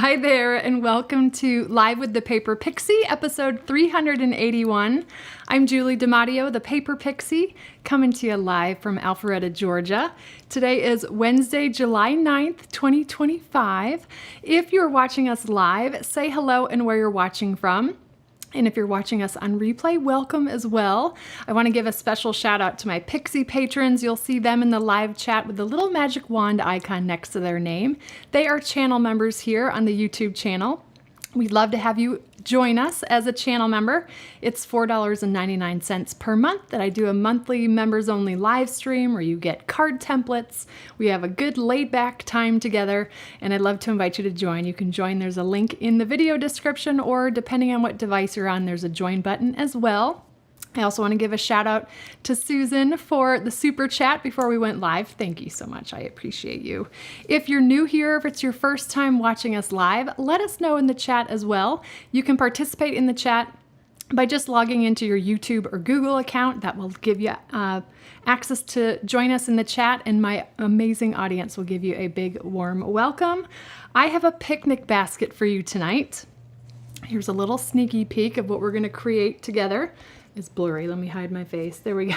Hi there, and welcome to Live with the Paper Pixie, episode 381. I'm Julie DiMatteo, the Paper Pixie, coming to you live from Alpharetta, Georgia. Today is Wednesday, July 9th, 2025. If you're watching us live, say hello and where you're watching from. And if you're watching us on replay, welcome as well. I want to give a special shout out to my Pixie patrons. You'll see them in the live chat with the little magic wand icon next to their name. They are channel members here on the YouTube channel. We'd love to have you join us as a channel member. It's $4.99 per month that I do a monthly members only live stream where you get card templates. We have a good laid back time together, and I'd love to invite you to join. You can join. There's a link in the video description, or depending on what device you're on, there's a join button as well. I also want to give a shout out to Susan for the super chat before we went live. Thank you so much. I appreciate you. If you're new here, if it's your first time watching us live, let us know in the chat as well. You can participate in the chat by just logging into your YouTube or Google account. That will give you access to join us in the chat, and my amazing audience will give you a big warm welcome. I have a picnic basket for you tonight. Here's a little sneaky peek of what we're going to create together. It's blurry. Let me hide my face. There we go.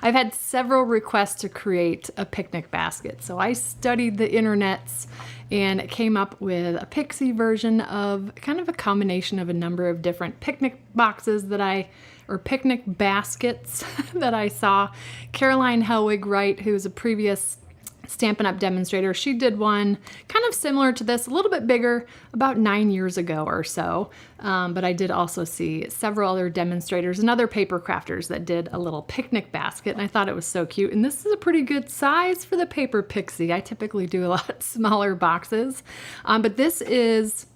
I've had several requests to create a picnic basket. So I studied the internets and came up with a Pixie version of kind of a combination of a number of different picnic boxes or picnic baskets that I saw. Caroline Helwig Wright, who is a previous Stampin' Up! Demonstrator, she did one kind of similar to this, a little bit bigger, about 9 years ago or so. But I did also see several other demonstrators and other paper crafters that did a little picnic basket, and I thought it was so cute. And this is a pretty good size for the Paper Pixie. I typically do a lot smaller boxes, but this is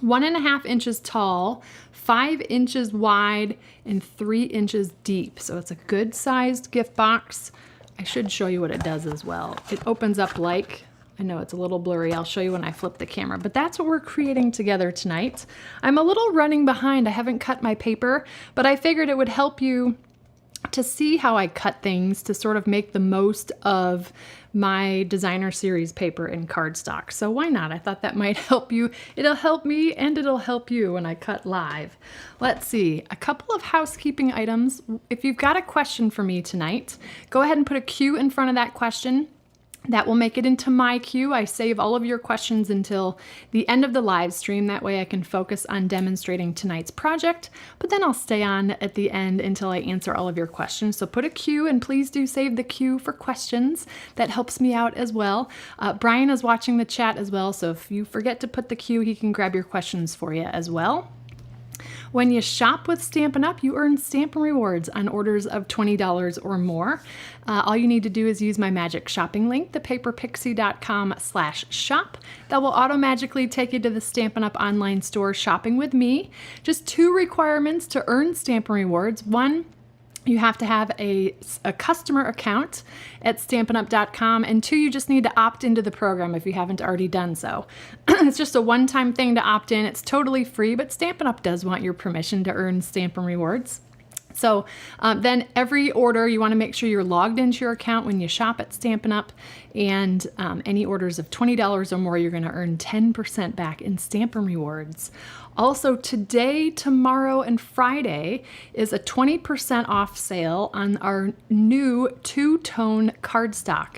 1.5 inches tall, 5 inches wide, and 3 inches deep. So it's a good sized gift box. I should show you what it does as well. It opens up like, I know it's a little blurry, I'll show you when I flip the camera, but that's what we're creating together tonight. I'm a little running behind. I haven't cut my paper, but I figured it would help you to see how I cut things to sort of make the most of my designer series paper and cardstock. So why not? I thought that might help you. It'll help me and it'll help you when I cut live. Let's see, a couple of housekeeping items. If you've got a question for me tonight, go ahead and put a Q in front of that question. That will make it into my queue. I save all of your questions until the end of the live stream. That way I can focus on demonstrating tonight's project, but then I'll stay on at the end until I answer all of your questions. So put a Q, and please do save the Q for questions. That helps me out as well. Brian is watching the chat as well, so if you forget to put the Q, he can grab your questions for you as well. When you shop with Stampin' Up!, you earn Stampin' Rewards on orders of $20 or more. All you need to do is use my magic shopping link, thepaperpixie.com/shop. That will automatically take you to the Stampin' Up! Online store shopping with me. Just 2 requirements to earn Stampin' Rewards. 1, you have to have a customer account at stampinup.com, and 2, you just need to opt into the program if you haven't already done so. It's just a one-time thing to opt in. It's totally free, but Stampin' Up! Does want your permission to earn Stampin' Rewards. So then every order, you want to make sure you're logged into your account when you shop at Stampin' Up! And any orders of $20 or more, you're going to earn 10% back in Stampin' Rewards. Also, today, tomorrow, and Friday is a 20% off sale on our new 2-tone cardstock.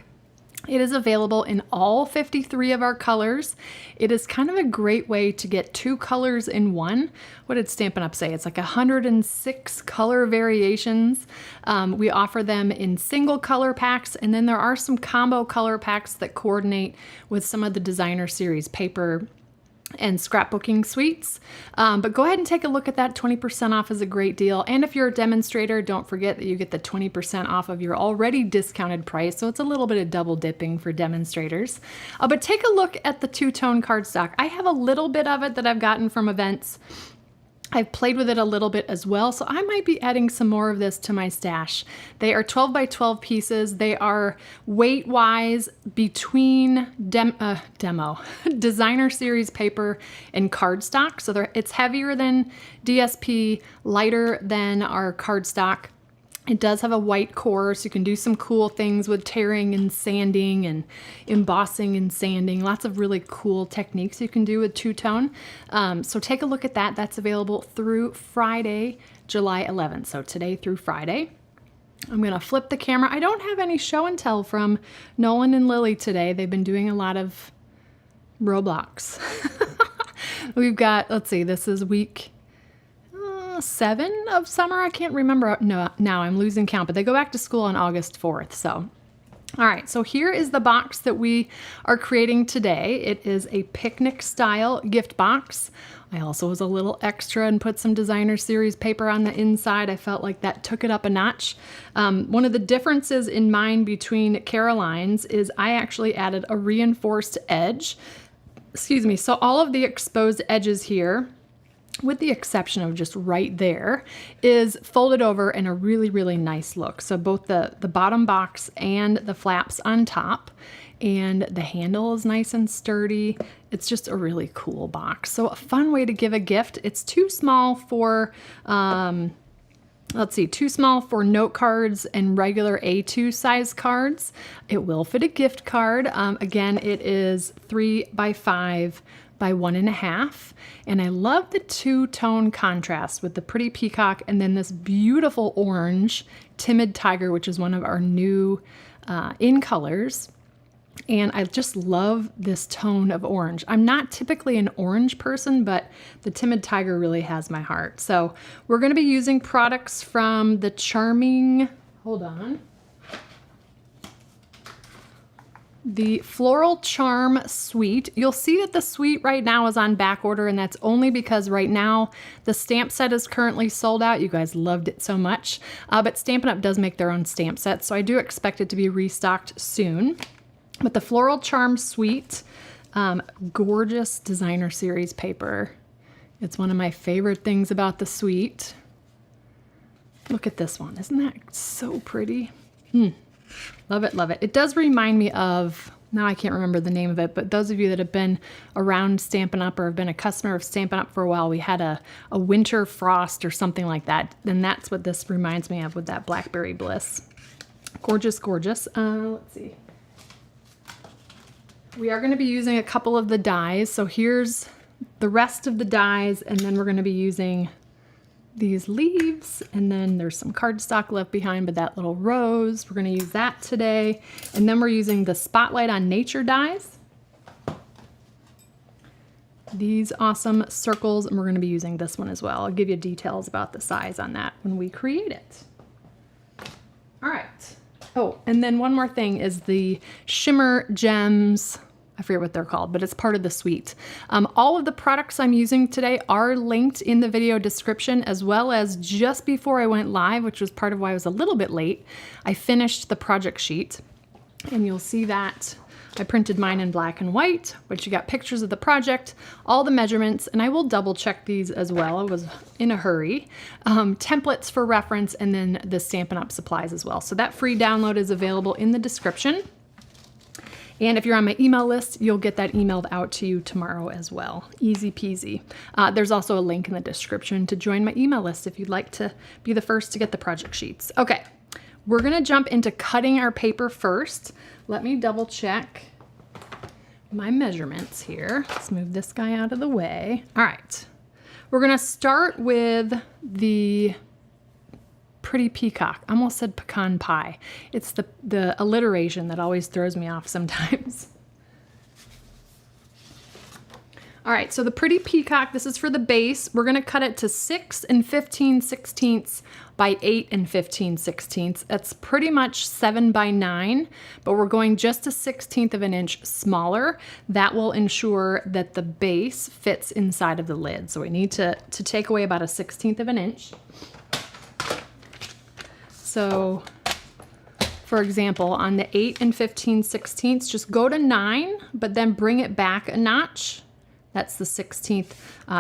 It is available in all 53 of our colors. It is kind of a great way to get 2 colors in one. What did Stampin' Up! Say? It's like 106 color variations. We offer them in single color packs, and then there are some combo color packs that coordinate with some of the designer series paper and scrapbooking suites. But go ahead and take a look at that. 20% off is a great deal. And if you're a demonstrator, don't forget that you get the 20% off of your already discounted price. So it's a little bit of double dipping for demonstrators. But take a look at the 2-tone cardstock. I have a little bit of it that I've gotten from events. I've played with it a little bit as well, so I might be adding some more of this to my stash. They are 12 by 12 pieces. They are weight-wise between designer series paper and cardstock. So it's heavier than DSP, lighter than our cardstock. It does have a white core, so you can do some cool things with tearing and sanding and embossing and sanding. Lots of really cool techniques you can do with two-tone. So take a look at that. That's available through Friday, July 11th. So today through Friday. I'm gonna flip the camera. I don't have any show and tell from Nolan and Lily today. They've been doing a lot of Roblox. We've got, let's see, this is week 7 of summer. I can't remember. No, now I'm losing count, but they go back to school on August 4th. So, all right. So here is the box that we are creating today. It is a picnic style gift box. I also was a little extra and put some designer series paper on the inside. I felt like that took it up a notch. One of the differences in mine between Caroline's is I actually added a reinforced edge. Excuse me. So all of the exposed edges here, with the exception of just right there, is folded over in a really, really nice look. So both the bottom box and the flaps on top, and the handle is nice and sturdy. It's just a really cool box. So a fun way to give a gift. It's too small for, too small for note cards and regular A2 size cards. It will fit a gift card. Again, it is 3 by 5 by 1.5. And I love the two-tone contrast with the pretty peacock and then this beautiful orange timid tiger, which is one of our new in colors. And I just love this tone of orange. I'm not typically an orange person, but the timid tiger really has my heart. So we're going to be using products from the charming, hold on, the Floral Charm Suite. You'll see that the suite right now is on back order, and that's only because right now the stamp set is currently sold out. You guys loved it so much, but Stampin' Up! Does make their own stamp sets, so I do expect it to be restocked soon. But the Floral Charm Suite, gorgeous designer series paper. It's one of my favorite things about the suite. Look at this one. Isn't that so pretty? Love it, love it. It does remind me of, now I can't remember the name of it, but those of you that have been around Stampin' Up! Or have been a customer of Stampin' Up! For a while, we had a winter frost or something like that. And that's what this reminds me of with that Blackberry Bliss. Gorgeous, gorgeous. Let's see. We are going to be using a couple of the dies. So here's the rest of the dies, and then we're going to be using these leaves, and then there's some cardstock left behind, but that little rose, we're going to use that today. And then we're using the Spotlight on Nature dies. These awesome circles, and we're going to be using this one as well. I'll give you details about the size on that when we create it. All right. Oh, and then one more thing is the Shimmer Gems. I forget what they're called, but it's part of the suite. All of the products I'm using today are linked in the video description, as well as just before I went live, which was part of why I was a little bit late, I finished the project sheet. And you'll see that I printed mine in black and white, which you got pictures of the project, all the measurements, and I will double check these as well. I was in a hurry. Templates for reference, and then the Stampin' Up! Supplies as well. So that free download is available in the description. And if you're on my email list, you'll get that emailed out to you tomorrow as well. Easy peasy. There's also a link in the description to join my email list if you'd like to be the first to get the project sheets. Okay, we're gonna jump into cutting our paper first. Let me double check my measurements here. Let's move this guy out of the way. All right, we're gonna start with the pretty peacock. I almost said pecan pie. It's the alliteration that always throws me off sometimes. All right, so the pretty peacock, this is for the base. We're gonna cut it to 6 15/16 by 8 15/16. That's pretty much 7 by 9, but we're going just a 1/16 of an inch smaller. That will ensure that the base fits inside of the lid. So we need to take away about a 1/16 of an inch. So for example, on the 8 15/16, just go to 9, but then bring it back a notch. That's the 1/16.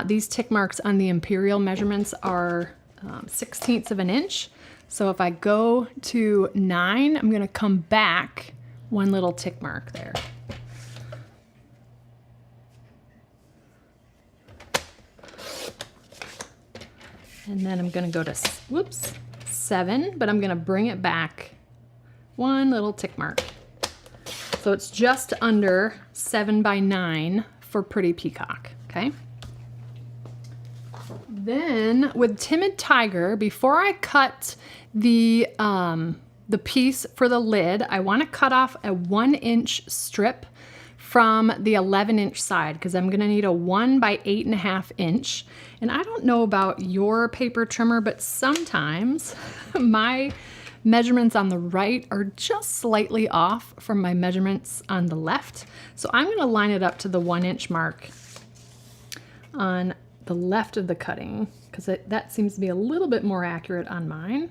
These tick marks on the imperial measurements are 1/16 of an inch. So if I go to 9, I'm gonna come back 1 little tick mark there. And then I'm gonna go to, whoops, 7, but I'm gonna bring it back one little tick mark. So it's just under 7 by 9 for Pretty Peacock, okay? Then with Timid Tiger, before I cut the piece for the lid, I want to cut off a 1-inch strip from the 11-inch side because I'm going to need a 1 by 8.5 inch. And I don't know about your paper trimmer, but sometimes my measurements on the right are just slightly off from my measurements on the left. So I'm going to line it up to the 1-inch mark on the left of the cutting because that seems to be a little bit more accurate on mine.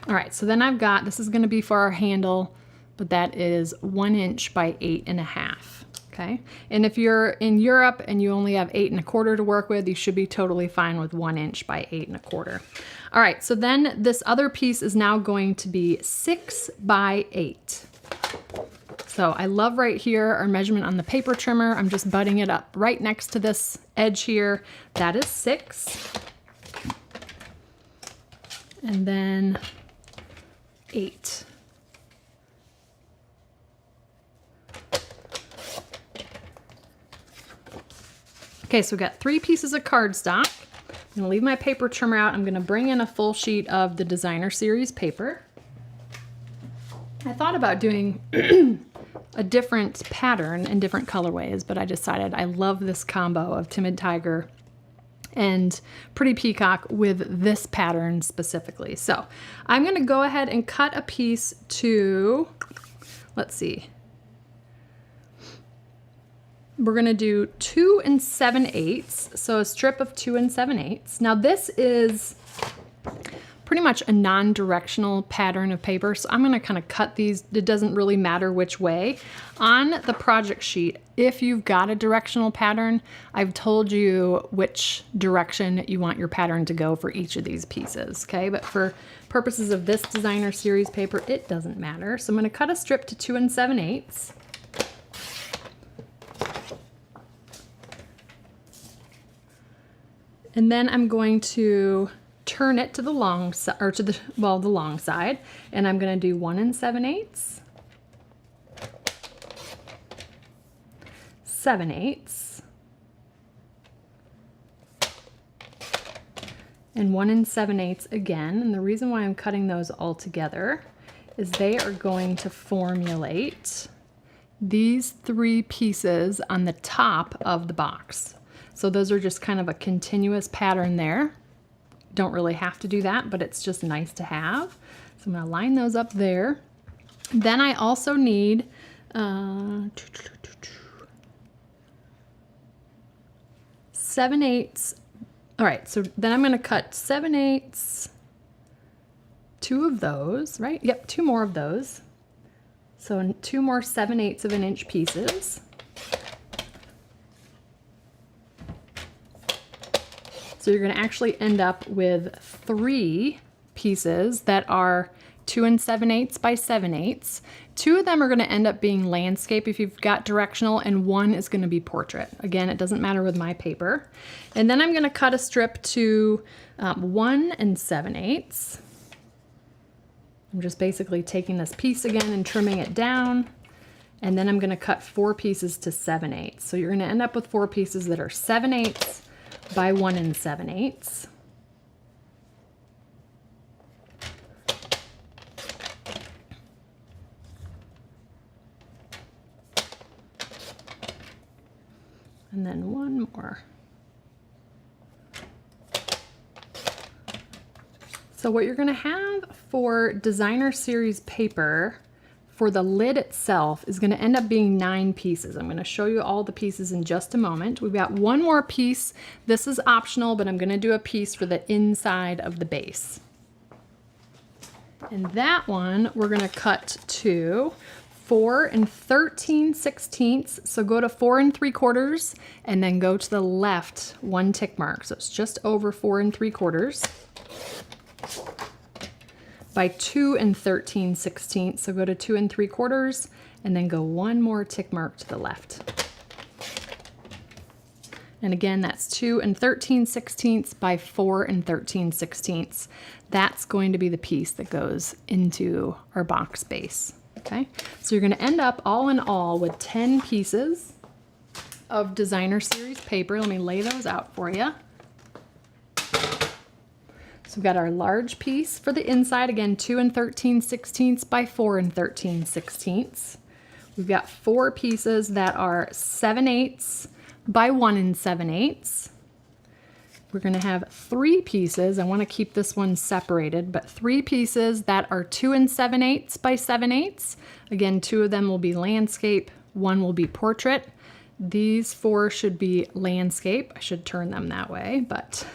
All right, so then I've got, this is going to be for our handle, but that is 1 inch by 8.5. Okay, and if you're in Europe and you only have 8.25 to work with, you should be totally fine with 1 inch by 8.25. All right, so then this other piece is now going to be 6 by 8. So I love right here our measurement on the paper trimmer. I'm just butting it up right next to this edge here. That is 6. And then 8. Okay, so we've got 3 pieces of cardstock. I'm gonna leave my paper trimmer out. I'm gonna bring in a full sheet of the Designer Series paper. I thought about doing a different pattern in different colorways, but I decided I love this combo of Timid Tiger and Pretty Peacock with this pattern specifically. So I'm gonna go ahead and cut a piece to, let's see, we're gonna do 2 7/8, so a strip of 2 7/8. Now this is pretty much a non-directional pattern of paper, so I'm gonna kind of cut these. It doesn't really matter which way. On the project sheet, if you've got a directional pattern, I've told you which direction you want your pattern to go for each of these pieces, okay? But for purposes of this Designer Series paper, it doesn't matter. So I'm gonna cut a strip to 2 7/8. And then I'm going to turn it to the long side, or to the long side, and I'm going to do 1 7/8, 7/8, and 1 7/8 again. And the reason why I'm cutting those all together is they are going to formulate these 3 pieces on the top of the box. So those are just kind of a continuous pattern there. Don't really have to do that, but it's just nice to have. So I'm gonna line those up there. Then I also need 7/8. All right, so then I'm gonna cut 7/8, 2 of those, right? Yep, 2 more of those. So 2 more 7/8 of an inch pieces. So you're gonna actually end up with 3 pieces that are 2 7/8 by 7/8. 2 of them are gonna end up being landscape if you've got directional, and 1 is gonna be portrait. Again, it doesn't matter with my paper. And then I'm gonna cut a strip to 1 7/8. I'm just basically taking this piece again and trimming it down. And then I'm gonna cut 4 pieces to 7/8. So you're gonna end up with 4 pieces that are 7/8 by 1 7/8. And then 1 more. So what you're gonna have for Designer Series paper for the lid itself is going to end up being 9 pieces. I'm going to show you all the pieces in just a moment. We've got 1 more piece. This is optional, but I'm going to do a piece for the inside of the base. And that one we're going to cut to 4 13/16. So go to 4 3/4 and then go to the left 1 tick mark. So it's just over 4 3/4. By 2 13/16. So go to 2 3/4 and then go 1 more tick mark to the left. And again, that's 2 13/16 by 4 13/16. That's going to be the piece that goes into our box base. Okay, so you're going to end up all in all with 10 pieces of designer series paper. Let me lay those out for you. So we've got our large piece for the inside, again 2 13/16 by 4 13/16. We've got 4 pieces that are 7/8 by 1 7/8. We're going to have 3 pieces. I want to keep this one separated, but 3 pieces that are 2 7/8 by 7/8. Again, 2 of them will be landscape, 1 will be portrait. These 4 should be landscape. I should turn them that way, but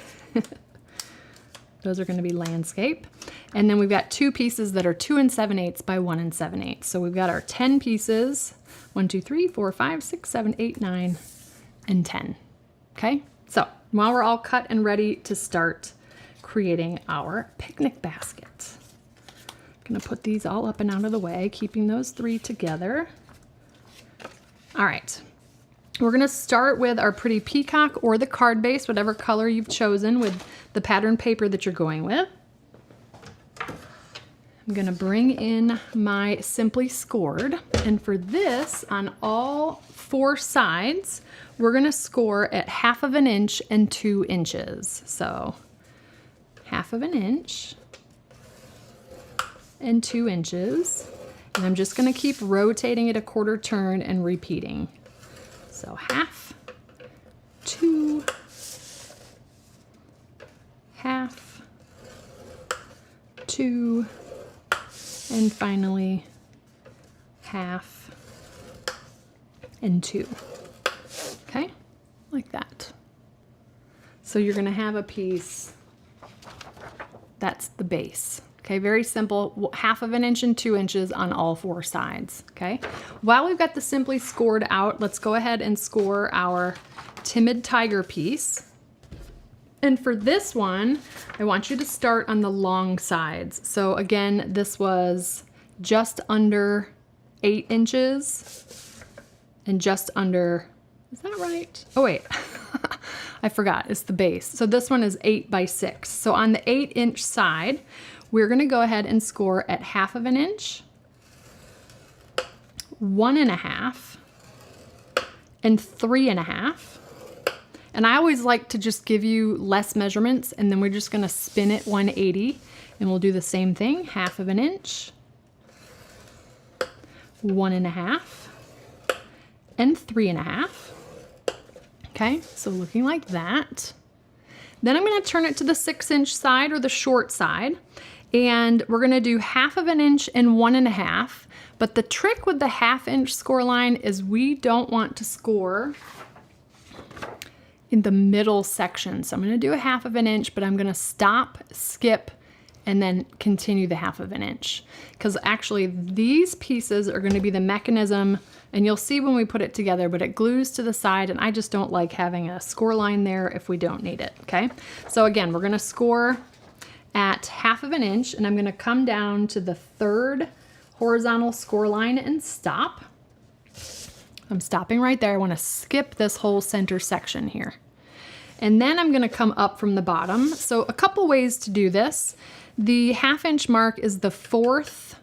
those are going to be landscape. And then we've got 2 pieces that are 2 7/8 by 1 7/8. So we've got our 10 pieces, 1, 2, 3, 4, 5, 6, 7, 8, 9, and 10. Okay, so while we're all cut and ready to start creating our picnic basket, I'm going to put these all up and out of the way, keeping those 3 together. All right. We're going to start with our pretty peacock or the card base, whatever color you've chosen with the pattern paper that you're going with. I'm going to bring in my Simply Scored, and for this, on all 4 sides, we're going to score at 1/2 inch and 2 inches. So 1/2 inch and 2 inches, and I'm just going to keep rotating it a 1/4 turn and repeating. So 1/2, 2, 1/2, 2, and finally 1/2 and 2. Okay, like that. So you're going to have a piece that's the base. Okay, very simple, 1/2 inch and 2 inches on all 4 sides. Okay, while we've got the Simply Scored out, let's go ahead and score our Timid Tiger piece. And for this one, I want you to start on the long sides. So again, this was just under 8 inches and just under, is that right? Oh wait, I forgot, it's the base. So this one is 8 by 6. So on the 8-inch side, we're going to go ahead and score at 1/2 inch, 1 1/2, and 3 1/2. And I always like to just give you less measurements, and then we're just going to spin it 180, and we'll do the same thing, 1/2 inch, 1 1/2, and 3 1/2. Okay, so looking like that. Then I'm going to turn it to the 6-inch side or the short side, and we're going to do 1/2 inch and 1 1/2. But the trick with the 1/2-inch score line is we don't want to score in the middle section. So I'm going to do a 1/2 inch, but I'm going to stop, skip, and then continue the 1/2 inch. Because actually these pieces are going to be the mechanism, and you'll see when we put it together, but it glues to the side, and I just don't like having a score line there if we don't need it, okay? So again, we're going to score at 1/2 inch, and I'm going to come down to the 3rd horizontal score line and stop. I'm stopping right there. I want to skip this whole center section here. And then I'm going to come up from the bottom. So a couple ways to do this. The 1/2-inch mark is the 4th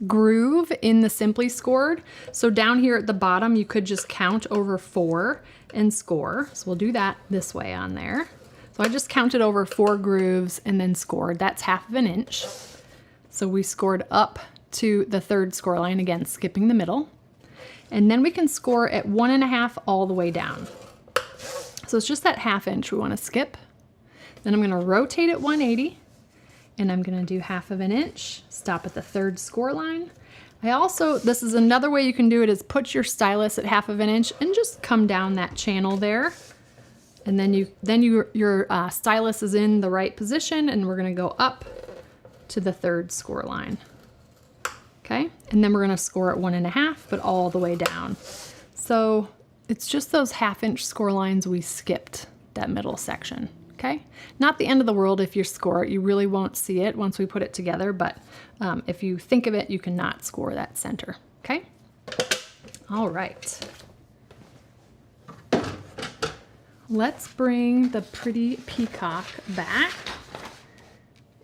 groove in the Simply Scored. So down here at the bottom, you could just count over 4 and score. So we'll do that this way on there. So I just counted over 4 grooves and then scored. That's 1/2 inch. So we scored up to the 3rd score line, again, skipping the middle. And then we can score at 1 1/2 all the way down. So it's just that 1/2 inch we want to skip. Then I'm going to rotate it 180, and I'm going to do 1/2 inch, stop at the 3rd score line. I also, this is another way you can do it, is put your stylus at 1/2 inch and just come down that channel there. And then your stylus is in the right position, and we're going to go up to the 3rd score line. Okay, and then we're going to score at 1 1/2, but all the way down. So it's just those 1/2-inch score lines we skipped that middle section. Okay, not the end of the world if you score it. You really won't see it once we put it together, but if you think of it, you cannot score that center. Okay, all right. let's bring the pretty peacock back.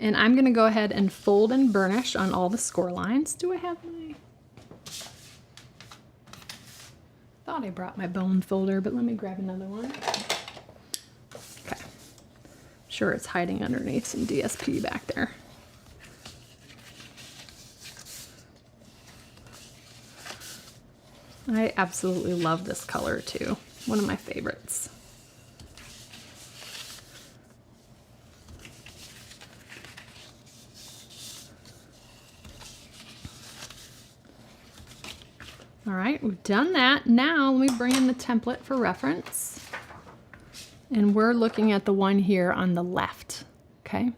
And I'm gonna go ahead and fold and burnish on all the score lines. Do I have my... Thought I brought my bone folder, but let me grab another one. Okay. Sure, it's hiding underneath some DSP back there. I absolutely love this color too. One of my favorites. All right, we've done that. Now let me bring in the template for reference. And we're looking at the one here on the left, okay?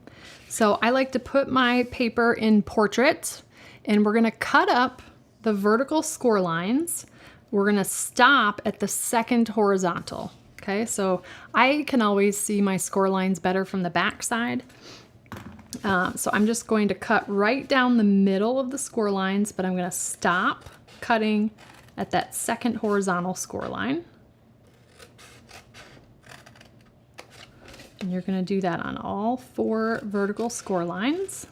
So I like to put my paper in portrait, and we're gonna cut up the vertical score lines. We're gonna stop at the second horizontal, okay? So I can always see my score lines better from the back side. So I'm just going to cut right down the middle of the score lines, but I'm gonna stop cutting at that second horizontal score line. And you're going to do that on all 4 vertical score lines.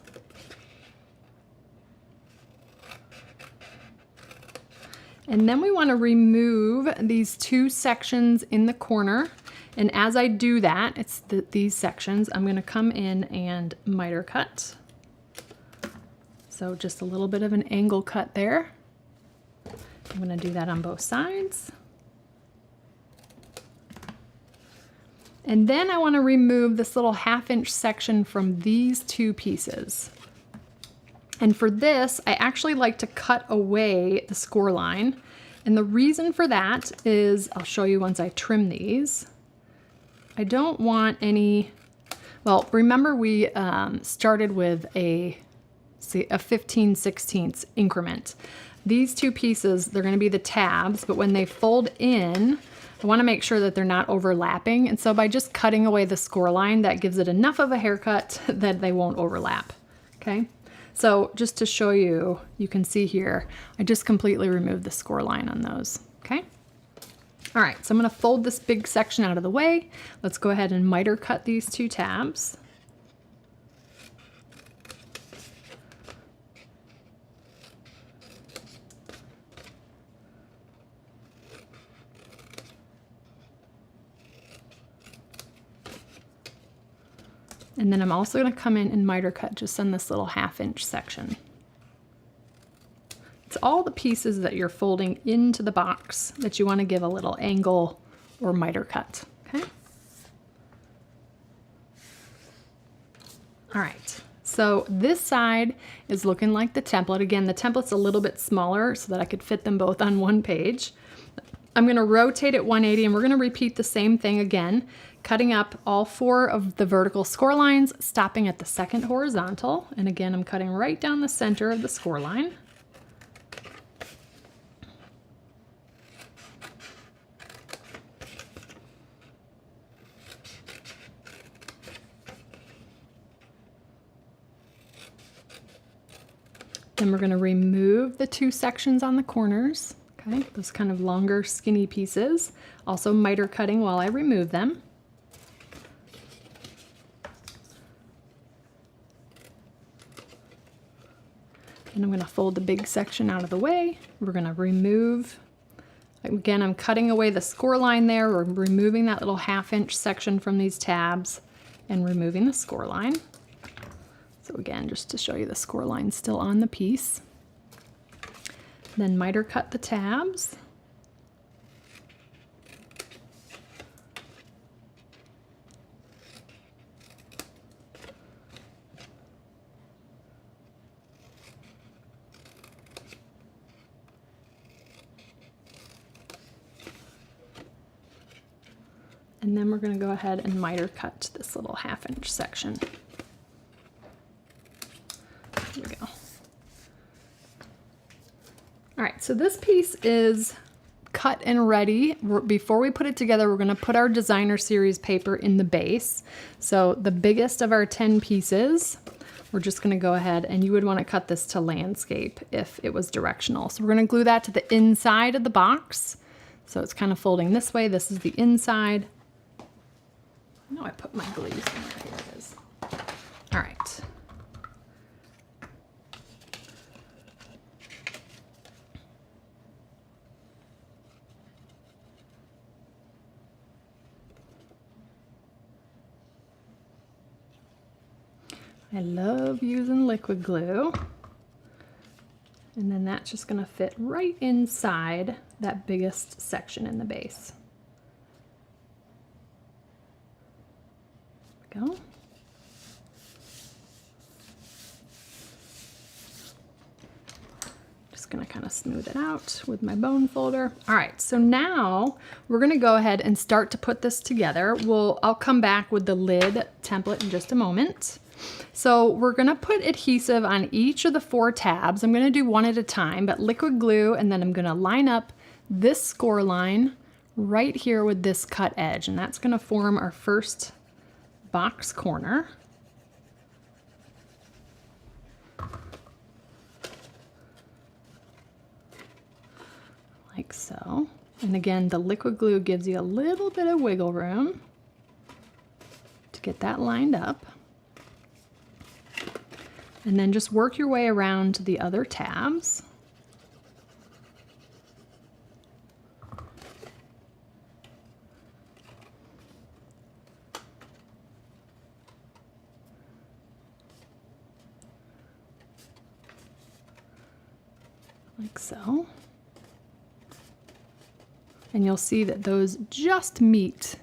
And then we want to remove these 2 sections in the corner. And as I do that, it's these sections, I'm going to come in and miter cut. So just a little bit of an angle cut there. I'm going to do that on both sides. And then I want to remove this little 1/2 inch section from these 2 pieces. And for this, I actually like to cut away the score line. And the reason for that is, I'll show you once I trim these. I don't want any, well, remember we started with a 15/16 increment. These 2 pieces, they're gonna be the tabs, but when they fold in, I wanna make sure that they're not overlapping. And so by just cutting away the score line, that gives it enough of a haircut that they won't overlap, okay? So just to show you, you can see here, I just completely removed the score line on those, okay? All right, so I'm gonna fold this big section out of the way. Let's go ahead and miter cut these 2 tabs. And then I'm also going to come in and miter cut just on this little 1/2 inch section. It's all the pieces that you're folding into the box that you want to give a little angle or miter cut, okay? All right, so this side is looking like the template. Again, the template's a little bit smaller so that I could fit them both on one page. I'm going to rotate it 180 and we're going to repeat the same thing again, cutting up all 4 of the vertical score lines, stopping at the second horizontal. And again, I'm cutting right down the center of the score line. Then we're going to remove the 2 sections on the corners. Okay, those kind of longer, skinny pieces. Also miter cutting while I remove them. And I'm going to fold the big section out of the way. We're going to remove, again, I'm cutting away the score line there. We're removing that little 1/2 inch section from these tabs and removing the score line. So again, just to show you the score line still on the piece. Then miter cut the tabs. And then we're going to go ahead and miter cut this little 1/2 inch section. Here we go. All right, so this piece is cut and ready. Before we put it together, we're gonna put our designer series paper in the base. So the biggest of our 10 pieces, we're just gonna go ahead, and you would wanna cut this to landscape if it was directional. So we're gonna glue that to the inside of the box. So it's kind of folding this way. This is the inside. No, I put my glue somewhere. Here it is. All right. I love using liquid glue. And then that's just going to fit right inside that biggest section in the base. There we go. Just going to kind of smooth it out with my bone folder. All right, so now we're going to go ahead and start to put this together. I'll come back with the lid template in just a moment. So we're going to put adhesive on each of the 4 tabs. I'm going to do one at a time, but liquid glue, and then I'm going to line up this score line right here with this cut edge, and that's going to form our first box corner. Like so. And again, the liquid glue gives you a little bit of wiggle room to get that lined up. And then just work your way around to the other tabs. Like so. And you'll see that those just meet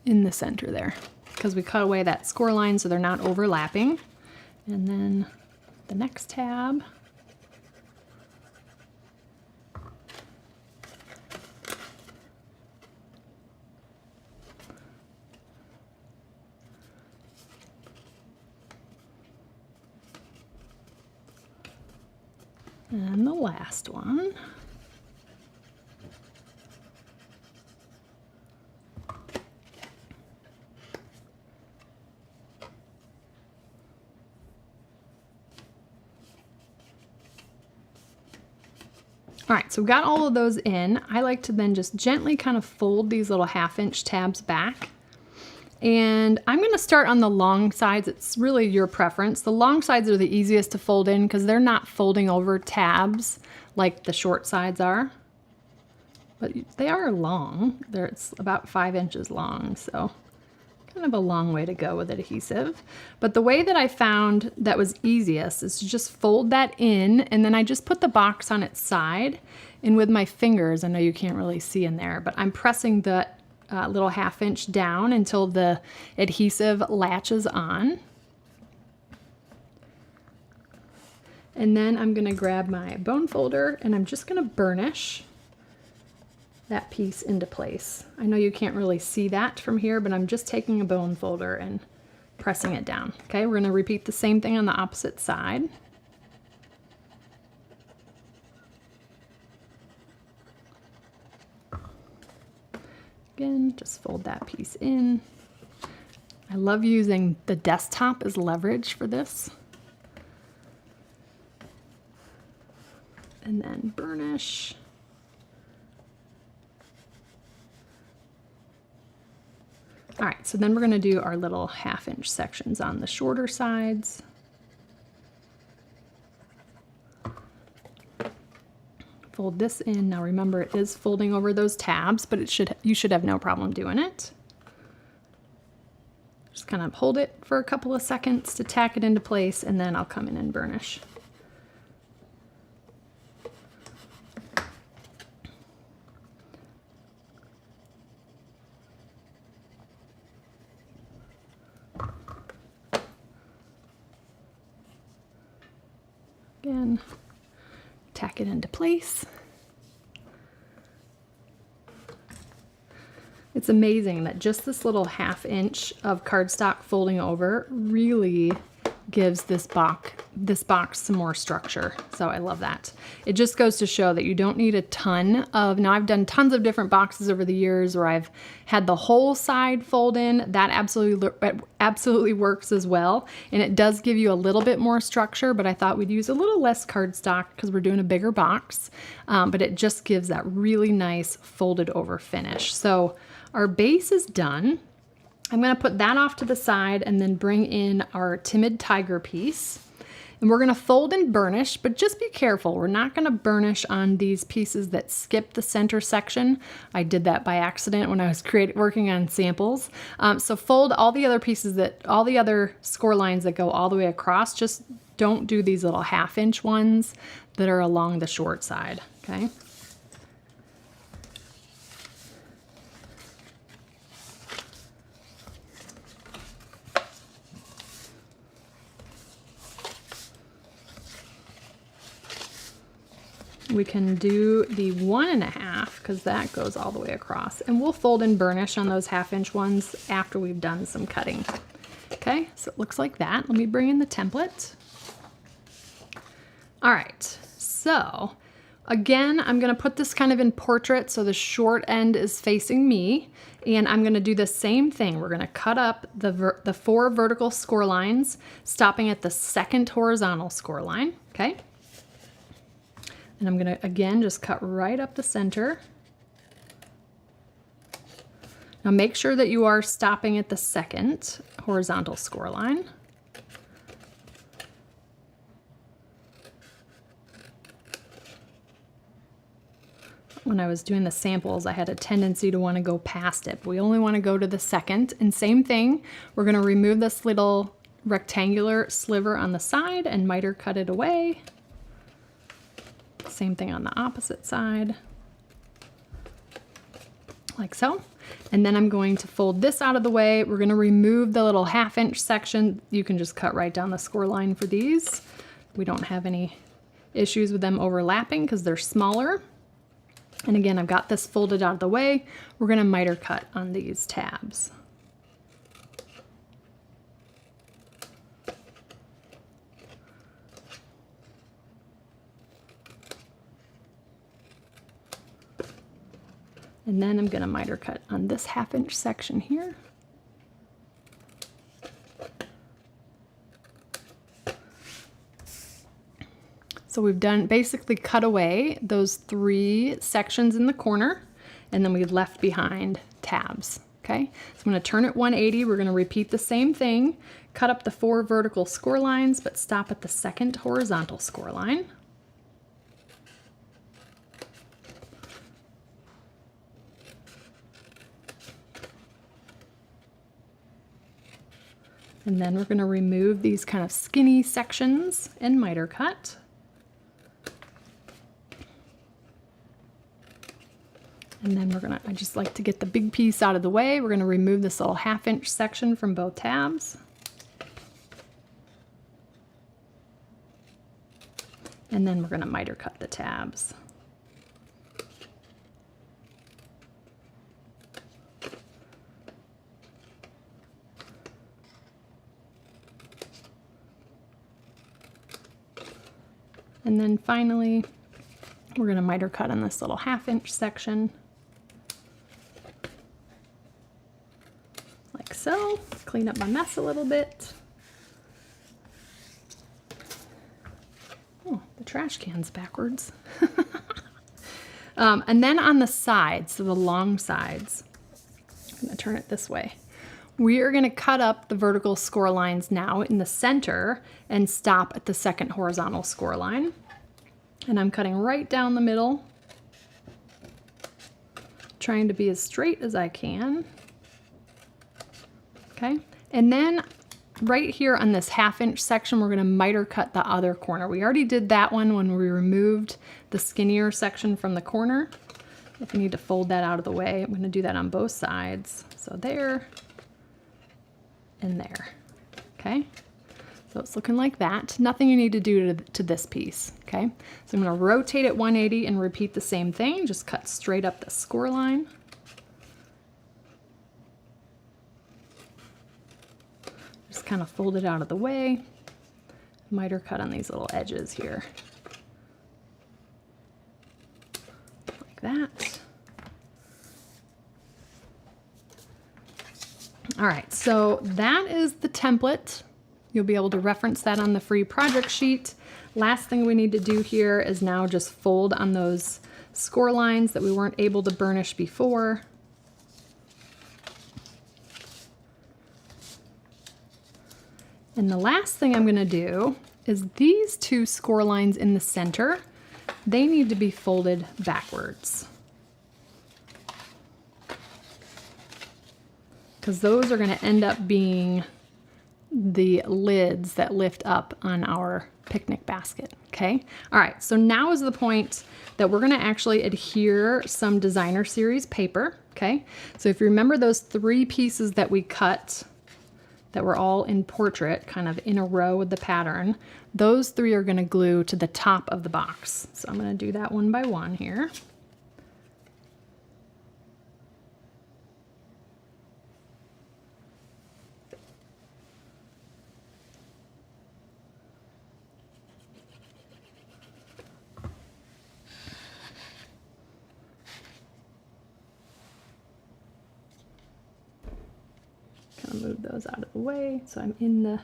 in the center there because we cut away that score line so they're not overlapping. And then the next tab. And the last one. All right, so we've got all of those in. I like to then just gently kind of fold these little 1/2-inch tabs back. And I'm gonna start on the long sides. It's really your preference. The long sides are the easiest to fold in because they're not folding over tabs like the short sides are. But they are long. It's about 5 inches long, so kind of a long way to go with adhesive. But the way that I found that was easiest is to just fold that in, and then I just put the box on its side, and with my fingers, I know you can't really see in there, but I'm pressing the little 1/2-inch down until the adhesive latches on. And then I'm gonna grab my bone folder and I'm just gonna burnish that piece into place. I know you can't really see that from here, but I'm just taking a bone folder and pressing it down. Okay, we're gonna repeat the same thing on the opposite side. Again, just fold that piece in. I love using the desktop as leverage for this. And then burnish. All right, so then we're gonna do our little 1/2-inch sections on the shorter sides. Fold this in. Now remember, it is folding over those tabs, but you should have no problem doing it. Just kind of hold it for a couple of seconds to tack it into place, and then I'll come in and burnish. Again, tack it into place. It's amazing that just this little 1/2-inch of cardstock folding over really gives this box some more structure. So I love that. It just goes to show that you don't need a ton of, now I've done tons of different boxes over the years where I've had the whole side fold in. That absolutely works as well. And it does give you a little bit more structure, but I thought we'd use a little less cardstock because we're doing a bigger box. But it just gives that really nice folded over finish. So our base is done. I'm going to put that off to the side and then bring in our Timid Tiger piece. And we're going to fold and burnish, but just be careful. We're not going to burnish on these pieces that skip the center section. I did that by accident when I was working on samples. So fold all the other pieces all the other score lines that go all the way across. Just don't do these little 1/2 inch ones that are along the short side, okay? We can do the 1.5 because that goes all the way across, and we'll fold and burnish on those 1/2 inch ones after we've done some cutting. Okay, so it looks like that. Let me bring in the template. All right, so again, I'm gonna put this kind of in portrait so the short end is facing me, and I'm gonna do the same thing. We're gonna cut up the 4 vertical score lines, stopping at the 2nd horizontal score line, okay? And I'm gonna, again, just cut right up the center. Now make sure that you are stopping at the 2nd horizontal score line. When I was doing the samples, I had a tendency to want to go past it. But we only want to go to the 2nd. And same thing, we're going to remove this little rectangular sliver on the side and miter cut it away. Same thing on the opposite side, like so. And then I'm going to fold this out of the way. We're going to remove the little 1/2 inch section. You can just cut right down the score line for these. We don't have any issues with them overlapping because they're smaller. And again, I've got this folded out of the way. We're going to miter cut on these tabs. And then I'm going to miter cut on this 1/2 inch section here. So we've done basically cut away those 3 sections in the corner, and then we left behind tabs. Okay, so I'm going to turn it 180. We're going to repeat the same thing, cut up the 4 vertical score lines, but stop at the 2nd horizontal score line. And then we're going to remove these kind of skinny sections and miter cut. And then I just like to get the big piece out of the way. We're going to remove this little 1/2 inch section from both tabs. And then we're going to miter cut the tabs. And then finally, we're going to miter cut on this little 1/2 inch section. Like so. Clean up my mess a little bit. Oh, the trash can's backwards. And then on the sides, so the long sides, I'm going to turn it this way. We are going to cut up the vertical score lines now in the center and stop at the 2nd horizontal score line. And I'm cutting right down the middle, trying to be as straight as I can. Okay, and then right here on this 1/2 inch section, we're going to miter cut the other corner. We already did that one when we removed the skinnier section from the corner. If you need to fold that out of the way, I'm going to do that on both sides. So there and there. Okay, so it's looking like that. Nothing you need to do to this piece. Okay, so I'm going to rotate it 180 and repeat the same thing. Just cut straight up the score line. Just kind of fold it out of the way. Miter cut on these little edges here. Like that. All right, so that is the template. You'll be able to reference that on the free project sheet. Last thing we need to do here is now just fold on those score lines that we weren't able to burnish before. And the last thing I'm gonna do is these two score lines in the center, they need to be folded backwards. Because those are gonna end up being the lids that lift up on our picnic basket, okay? All right, so now is the point that we're gonna actually adhere some designer series paper, okay? So if you remember those 3 pieces that we cut that were all in portrait, kind of in a row with the pattern, those 3 are gonna glue to the top of the box. So I'm gonna do that one by one here. Move those out of the way so I'm in the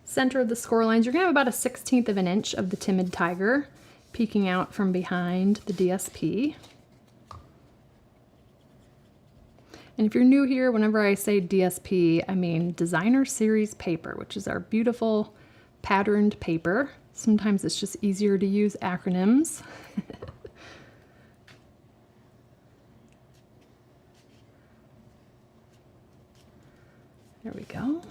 center of the score lines. You're gonna have about a 1/16 of an inch of the Timid Tiger peeking out from behind the DSP. And if you're new here, whenever I say DSP, I mean Designer Series Paper, which is our beautiful patterned paper. Sometimes it's just easier to use acronyms. There we go.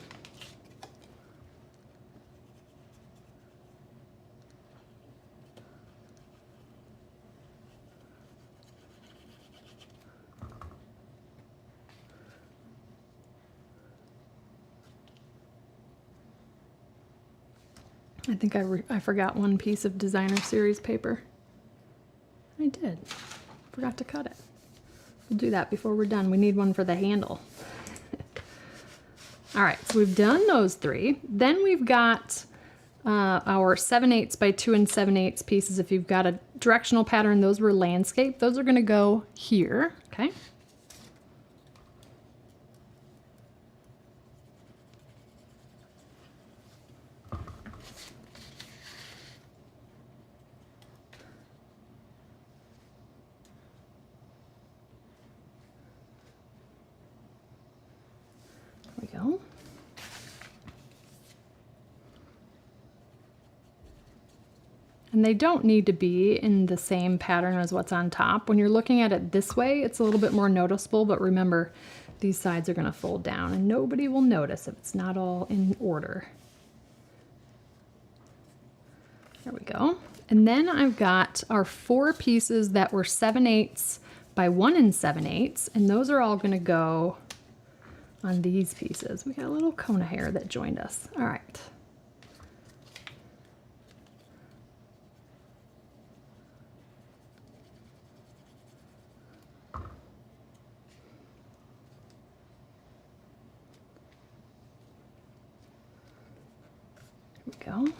I think I forgot one piece of Designer Series paper. I did. Forgot to cut it. We'll do that before we're done. We need one for the handle. All right, so we've done those 3. Then we've got our 7/8 by 2 7/8 pieces. If you've got a directional pattern, those were landscape. Those are gonna go here, okay? There we go. And they don't need to be in the same pattern as what's on top. When you're looking at it this way, it's a little bit more noticeable, but remember, these sides are gonna fold down and nobody will notice if it's not all in order. There we go. And then I've got our 4 pieces that were 7/8 by 1 7/8, and those are all gonna go on these pieces. We got a little Kona hair that joined us. All right. There we go.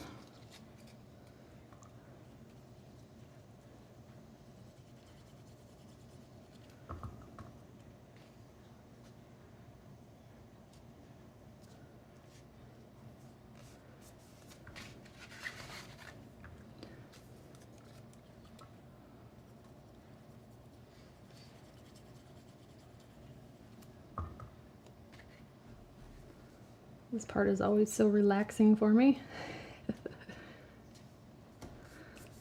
This part is always so relaxing for me.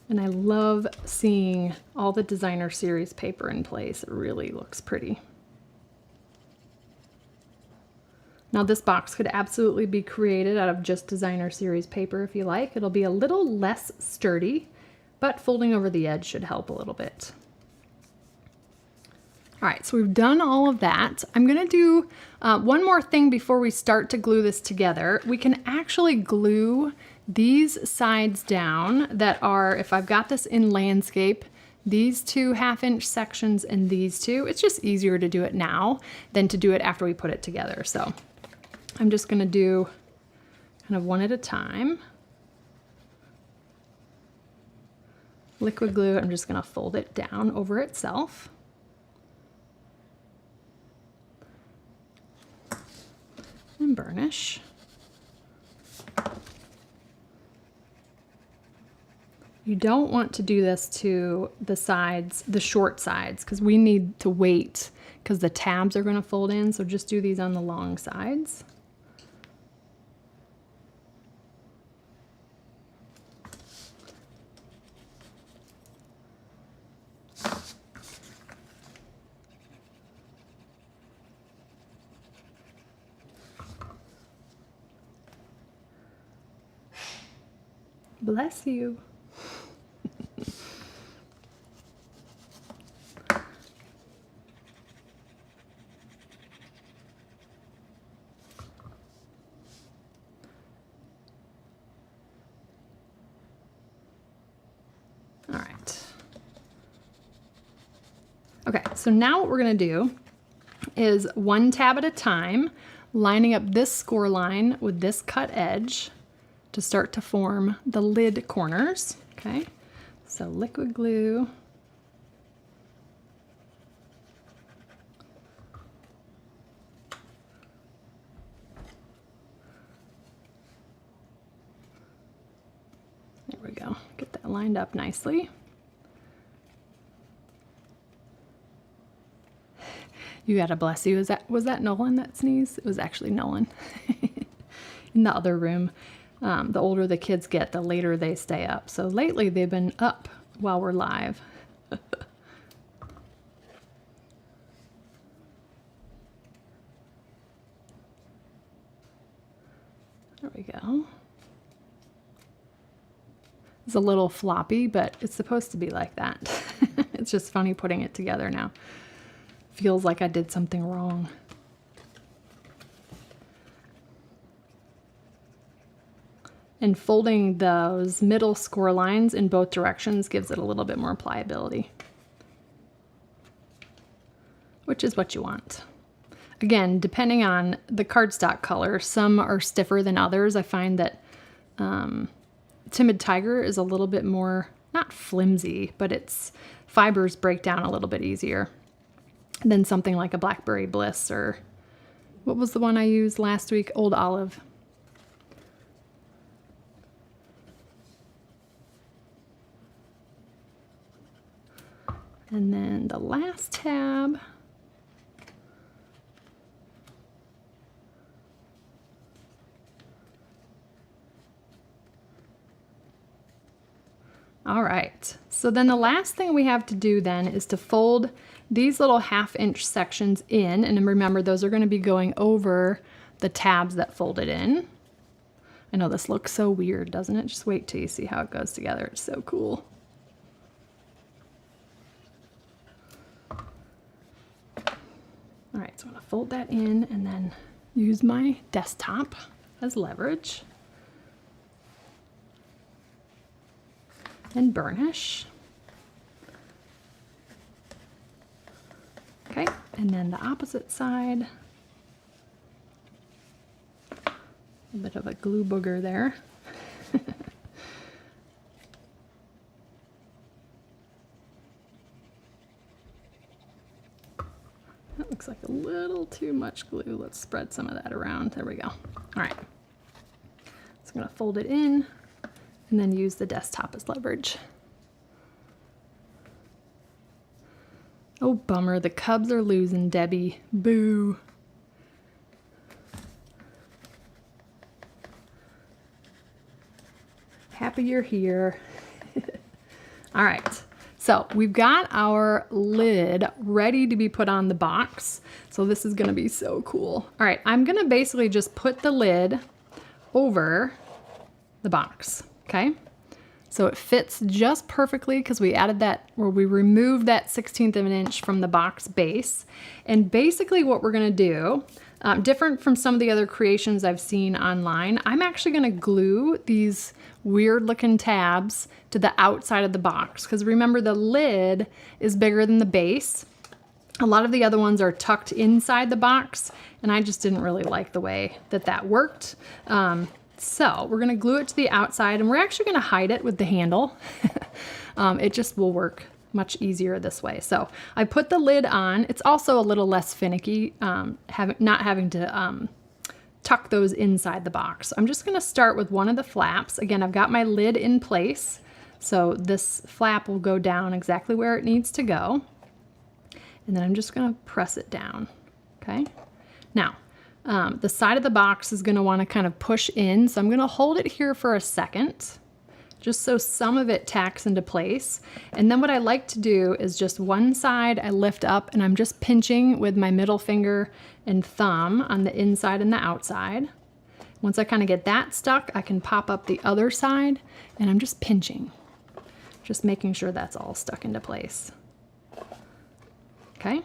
And I love seeing all the Designer Series paper in place. It really looks pretty. Now this box could absolutely be created out of just Designer Series paper if you like. It'll be a little less sturdy, but folding over the edge should help a little bit. All right, so we've done all of that. I'm gonna do one more thing before we start to glue this together. We can actually glue these sides down that are, if I've got this in landscape, these 2 1/2-inch sections and these 2, it's just easier to do it now than to do it after we put it together. So I'm just gonna do kind of one at a time. Liquid glue, I'm just gonna fold it down over itself. And burnish. You don't want to do this to the sides, the short sides, because we need to wait because the tabs are going to fold in, so just do these on the long sides. Bless you. All right. Okay, so now what we're gonna do is one tab at a time, lining up this score line with this cut edge to start to form the lid corners, okay? So liquid glue. There we go, get that lined up nicely. You gotta bless you. Was that Nolan that sneezed? It was actually Nolan in the other room. The older the kids get, the later they stay up. So lately they've been up while we're live. There we go. It's a little floppy, but it's supposed to be like that. It's just funny putting it together now. Feels like I did something wrong. And folding those middle score lines in both directions gives it a little bit more pliability, which is what you want. Again, depending on the cardstock color, some are stiffer than others. I find that Timid Tiger is a little bit more, not flimsy, but its fibers break down a little bit easier than something like a Blackberry Bliss, or what was the one I used last week? Old Olive. And then the last tab. All right, so then the last thing we have to do then is to fold these little 1/2 inch sections in, and remember those are going to be going over the tabs that folded in. I know this looks so weird, doesn't it? Just wait till you see how it goes together. It's so cool. All right, so I'm going to fold that in and then use my desktop as leverage. And burnish. Okay, and then the opposite side. A bit of a glue booger there. That looks like a little too much glue. Let's spread some of that around. There we go. All right. So I'm going to fold it in and then use the desktop as leverage. Oh, bummer. The Cubs are losing, Debbie. Boo. Happy you're here. All right. So we've got our lid ready to be put on the box. So this is going to be so cool. All right. I'm going to basically just put the lid over the box. Okay. So it fits just perfectly because we added that, where we removed that 1/16 of an inch from the box base. And basically what we're going to do, different from some of the other creations I've seen online, I'm actually going to glue these weird looking tabs to the outside of the box. Because remember, the lid is bigger than the base. A lot of the other ones are tucked inside the box, and I just didn't really like the way that that worked. So we're gonna glue it to the outside, and we're actually gonna hide it with the handle. It just will work much easier this way. So I put the lid on. It's also a little less finicky, not having to tuck those inside the box. I'm just gonna start with one of the flaps. Again, I've got my lid in place, so this flap will go down exactly where it needs to go. And then I'm just gonna press it down, okay? Now, the side of the box is gonna wanna kind of push in, so I'm gonna hold it here for a second, just so some of it tacks into place. And then what I like to do is just one side I lift up, and I'm just pinching with my middle finger and thumb on the inside and the outside. Once I kind of get that stuck, I can pop up the other side, and I'm just pinching, just making sure that's all stuck into place. Okay,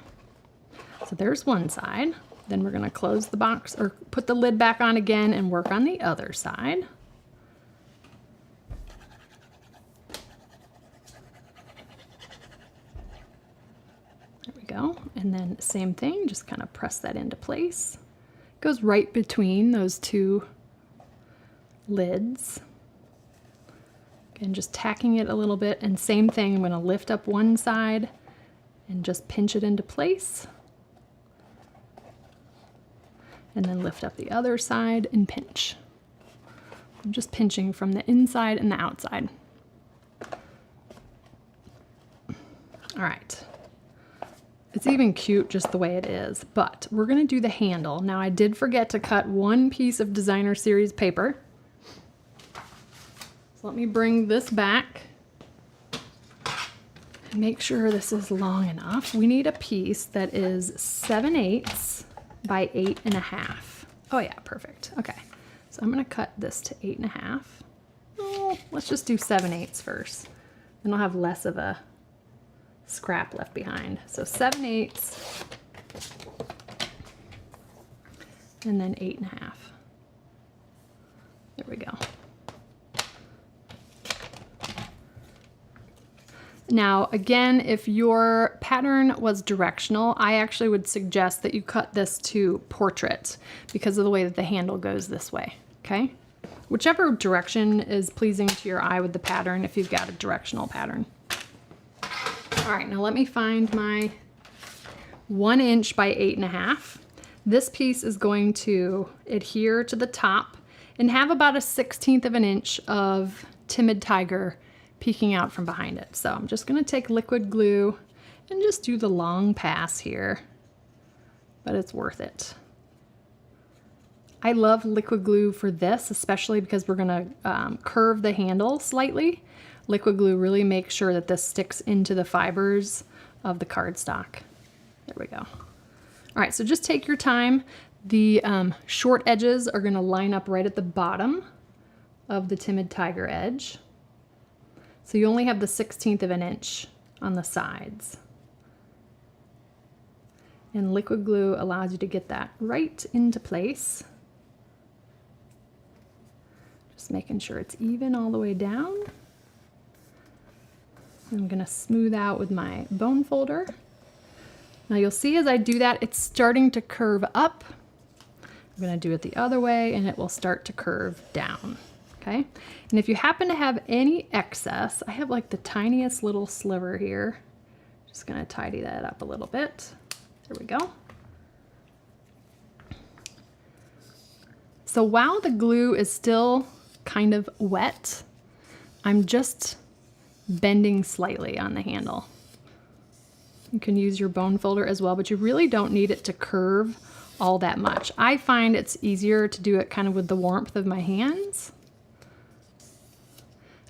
so there's one side. Then we're gonna close the box or put the lid back on again and work on the other side. There we go. And then same thing, just kind of press that into place. Goes right between those two lids. Again, just tacking it a little bit, and same thing, I'm gonna lift up one side and just pinch it into place. And then lift up the other side and pinch. I'm just pinching from the inside and the outside. All right. It's even cute just the way it is, but we're gonna do the handle. Now I did forget to cut one piece of designer series paper. So let me bring this back and make sure this is long enough. We need a piece that is 7/8 by 8.5. Oh yeah, perfect. Okay, so I'm gonna cut this to 8.5. Oh, let's just do 7/8 first. Then I'll have less of a scrap left behind. So 7/8 and then 8.5. There we go. Now, again, if your pattern was directional, I actually would suggest that you cut this to portrait because of the way that the handle goes this way, okay? Whichever direction is pleasing to your eye with the pattern, if you've got a directional pattern. All right, now let me find my 1 inch by 8.5. This piece is going to adhere to the top and have about a 1/16 of an inch of Timid Tiger peeking out from behind it. So I'm just gonna take liquid glue and just do the long pass here, but it's worth it. I love liquid glue for this, especially because we're gonna curve the handle slightly. Liquid glue really makes sure that this sticks into the fibers of the cardstock. There we go. All right, so just take your time. The short edges are gonna line up right at the bottom of the Timid Tiger edge. So you only have the 1/16 of an inch on the sides. And liquid glue allows you to get that right into place. Just making sure it's even all the way down. I'm gonna smooth out with my bone folder. Now you'll see as I do that, it's starting to curve up. I'm gonna do it the other way and it will start to curve down. Okay, and if you happen to have any excess, I have like the tiniest little sliver here. Just gonna tidy that up a little bit. There we go. So while the glue is still kind of wet, I'm just bending slightly on the handle. You can use your bone folder as well, but you really don't need it to curve all that much. I find it's easier to do it kind of with the warmth of my hands.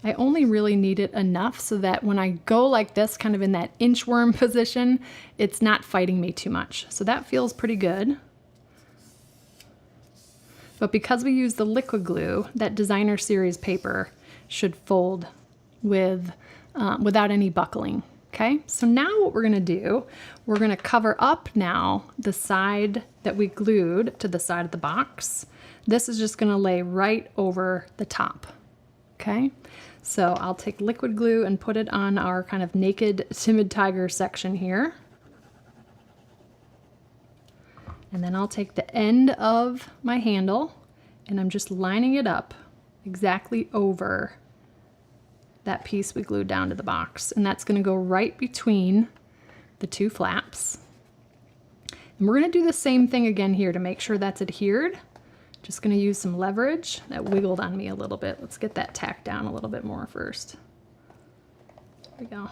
I only really need it enough so that when I go like this, kind of in that inchworm position, it's not fighting me too much. So that feels pretty good. But because we use the liquid glue, that designer series paper should fold with, without any buckling. Okay, so now what we're gonna do, we're gonna cover up now the side that we glued to the side of the box. This is just gonna lay right over the top, okay? So I'll take liquid glue and put it on our kind of naked Timid Tiger section here. And then I'll take the end of my handle and I'm just lining it up exactly over that piece we glued down to the box. And that's gonna go right between the two flaps. And we're gonna do the same thing again here to make sure that's adhered. Just gonna use some leverage. That wiggled on me a little bit. Let's get that tacked down a little bit more first. There we go.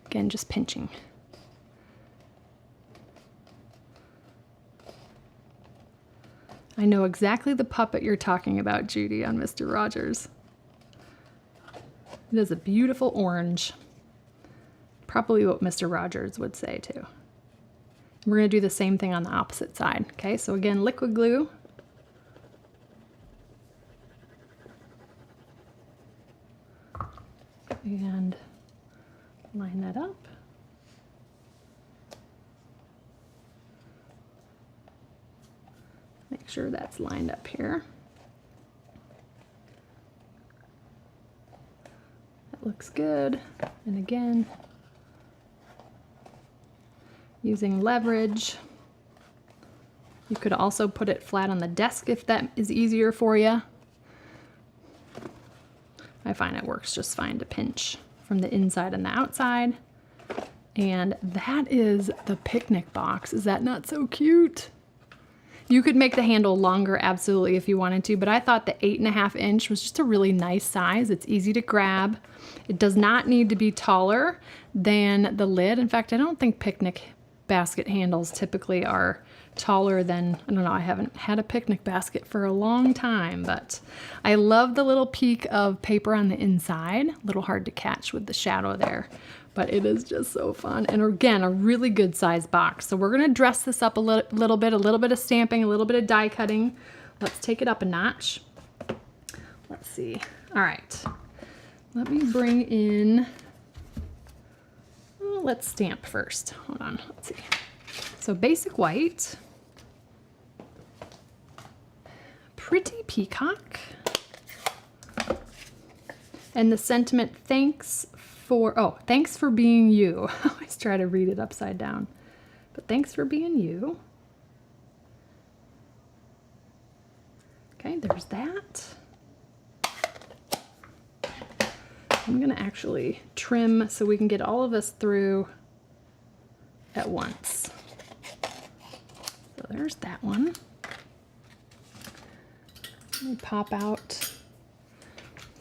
Again, just pinching. I know exactly the puppet you're talking about, Judy, on Mr. Rogers. It is a beautiful orange. Probably what Mr. Rogers would say too. We're going to do the same thing on the opposite side. Okay, so again, liquid glue. And line that up. Make sure that's lined up here. That looks good. And again, using leverage. You could also put it flat on the desk if that is easier for you. I find it works just fine to pinch from the inside and the outside. And that is the picnic box. Is that not so cute? You could make the handle longer, absolutely, if you wanted to, but I thought the 8.5 inch was just a really nice size. It's easy to grab. It does not need to be taller than the lid. In fact, I don't think picnic basket handles typically are taller than, I don't know, I haven't had a picnic basket for a long time, but I love the little peak of paper on the inside. A little hard to catch with the shadow there, but it is just so fun. And again, a really good size box. So we're gonna dress this up a little bit of stamping, a little bit of die cutting. Let's take it up a notch. Let's see. All right, let me bring in, well, let's stamp first. Hold on, let's see. So basic white, pretty peacock, and the sentiment, thanks for being you. I always try to read it upside down, but thanks for being you. Okay, there's that. I'm gonna actually trim so we can get all of us through at once. So there's that one. Let me pop out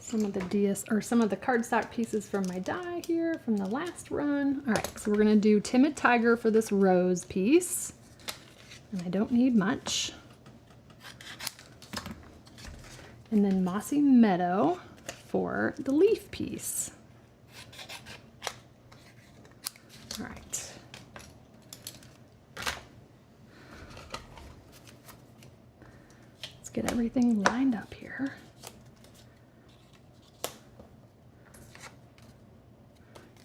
some of the cardstock pieces from my die here from the last run. All right, so we're gonna do Timid Tiger for this rose piece. And I don't need much. And then Mossy Meadow for the leaf piece. All right. Let's get everything lined up here.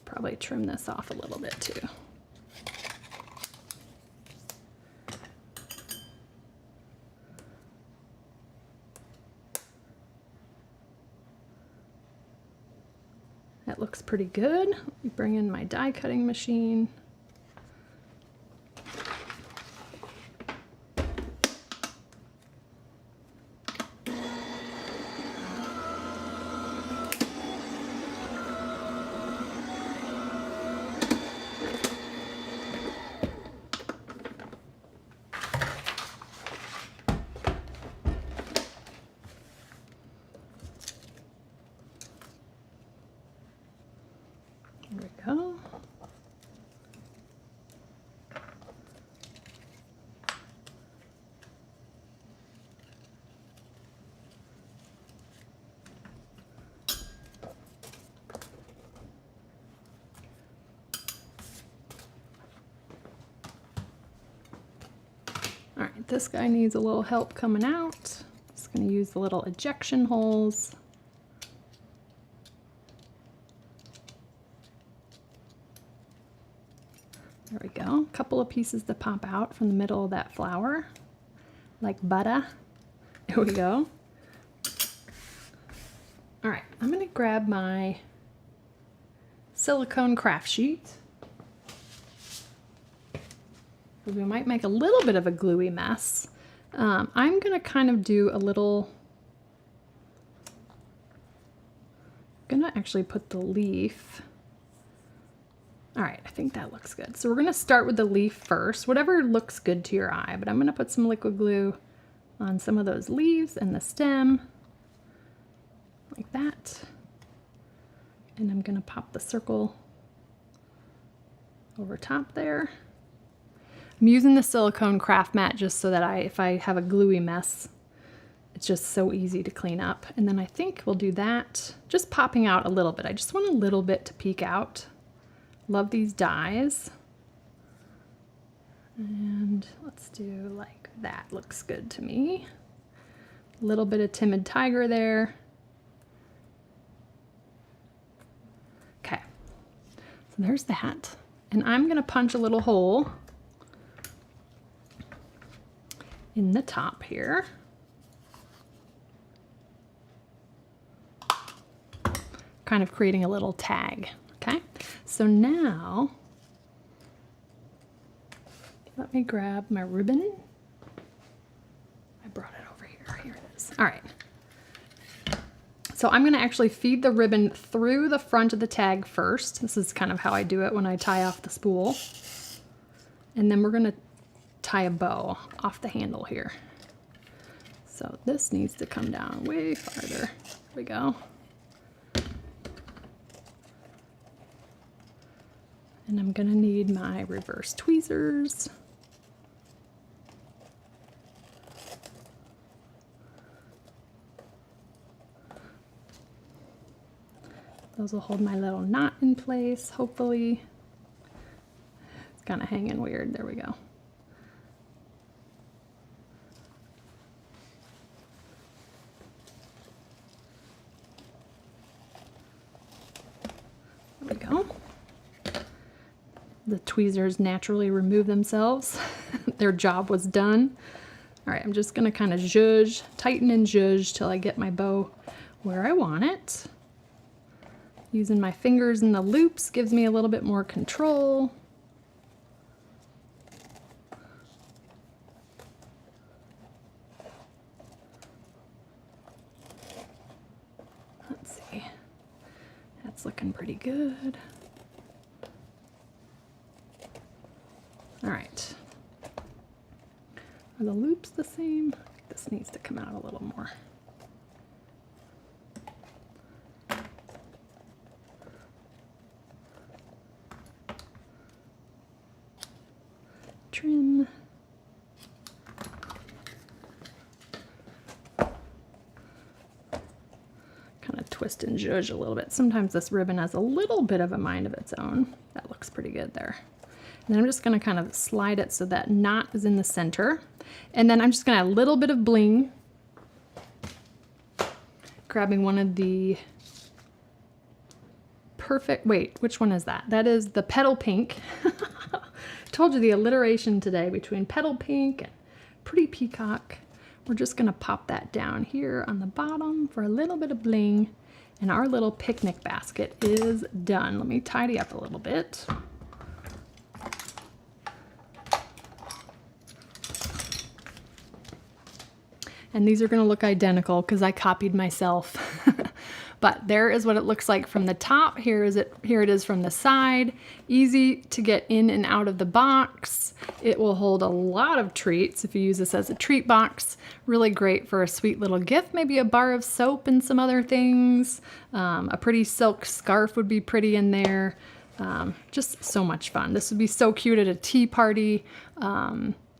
Probably trim this off a little bit too. That looks pretty good. Let me bring in my die cutting machine. There we go. All right, this guy needs a little help coming out. Just going to use the little ejection holes. There we go. A couple of pieces that pop out from the middle of that flower, like butter. There we go. All right, I'm going to grab my silicone craft sheet. We might make a little bit of a gluey mess. I'm going to kind of do a little, I'm going to actually put the leaf. All right, I think that looks good. So we're gonna start with the leaf first, whatever looks good to your eye, but I'm gonna put some liquid glue on some of those leaves and the stem, like that. And I'm gonna pop the circle over top there. I'm using the silicone craft mat just so that if I have a gluey mess, it's just so easy to clean up. And then I think we'll do that, just popping out a little bit. I just want a little bit to peek out. Love these dies. And let's do like that. Looks good to me. A little bit of timid tiger there. Okay, so there's that. And I'm gonna punch a little hole in the top here. Kind of creating a little tag, okay? So now, let me grab my ribbon. I brought it over here, here it is. All right. So I'm gonna actually feed the ribbon through the front of the tag first. This is kind of how I do it when I tie off the spool. And then we're gonna tie a bow off the handle here. So this needs to come down way farther. There we go. And I'm gonna need my reverse tweezers. Those will hold my little knot in place, hopefully. It's kind of hanging weird, there we go. There we go. The tweezers naturally remove themselves. Their job was done. All right, I'm just gonna kind of zhuzh, tighten and zhuzh till I get my bow where I want it. Using my fingers in the loops gives me a little bit more control. Let's see, that's looking pretty good. All right, are the loops the same? I think this needs to come out a little more. Trim. Kind of twist and zhuzh a little bit. Sometimes this ribbon has a little bit of a mind of its own. That looks pretty good there. And then I'm just gonna kind of slide it so that knot is in the center. And then I'm just gonna add a little bit of bling. Grabbing one of the perfect, wait, which one is that? That is the petal pink. Told you the alliteration today between petal pink and pretty peacock. We're just gonna pop that down here on the bottom for a little bit of bling. And our little picnic basket is done. Let me tidy up a little bit. And these are gonna look identical because I copied myself. But there is what it looks like from the top. Here it is from the side. Easy to get in and out of the box. It will hold a lot of treats if you use this as a treat box. Really great for a sweet little gift, maybe a bar of soap and some other things. A pretty silk scarf would be pretty in there. Just so much fun. This would be so cute at a tea party.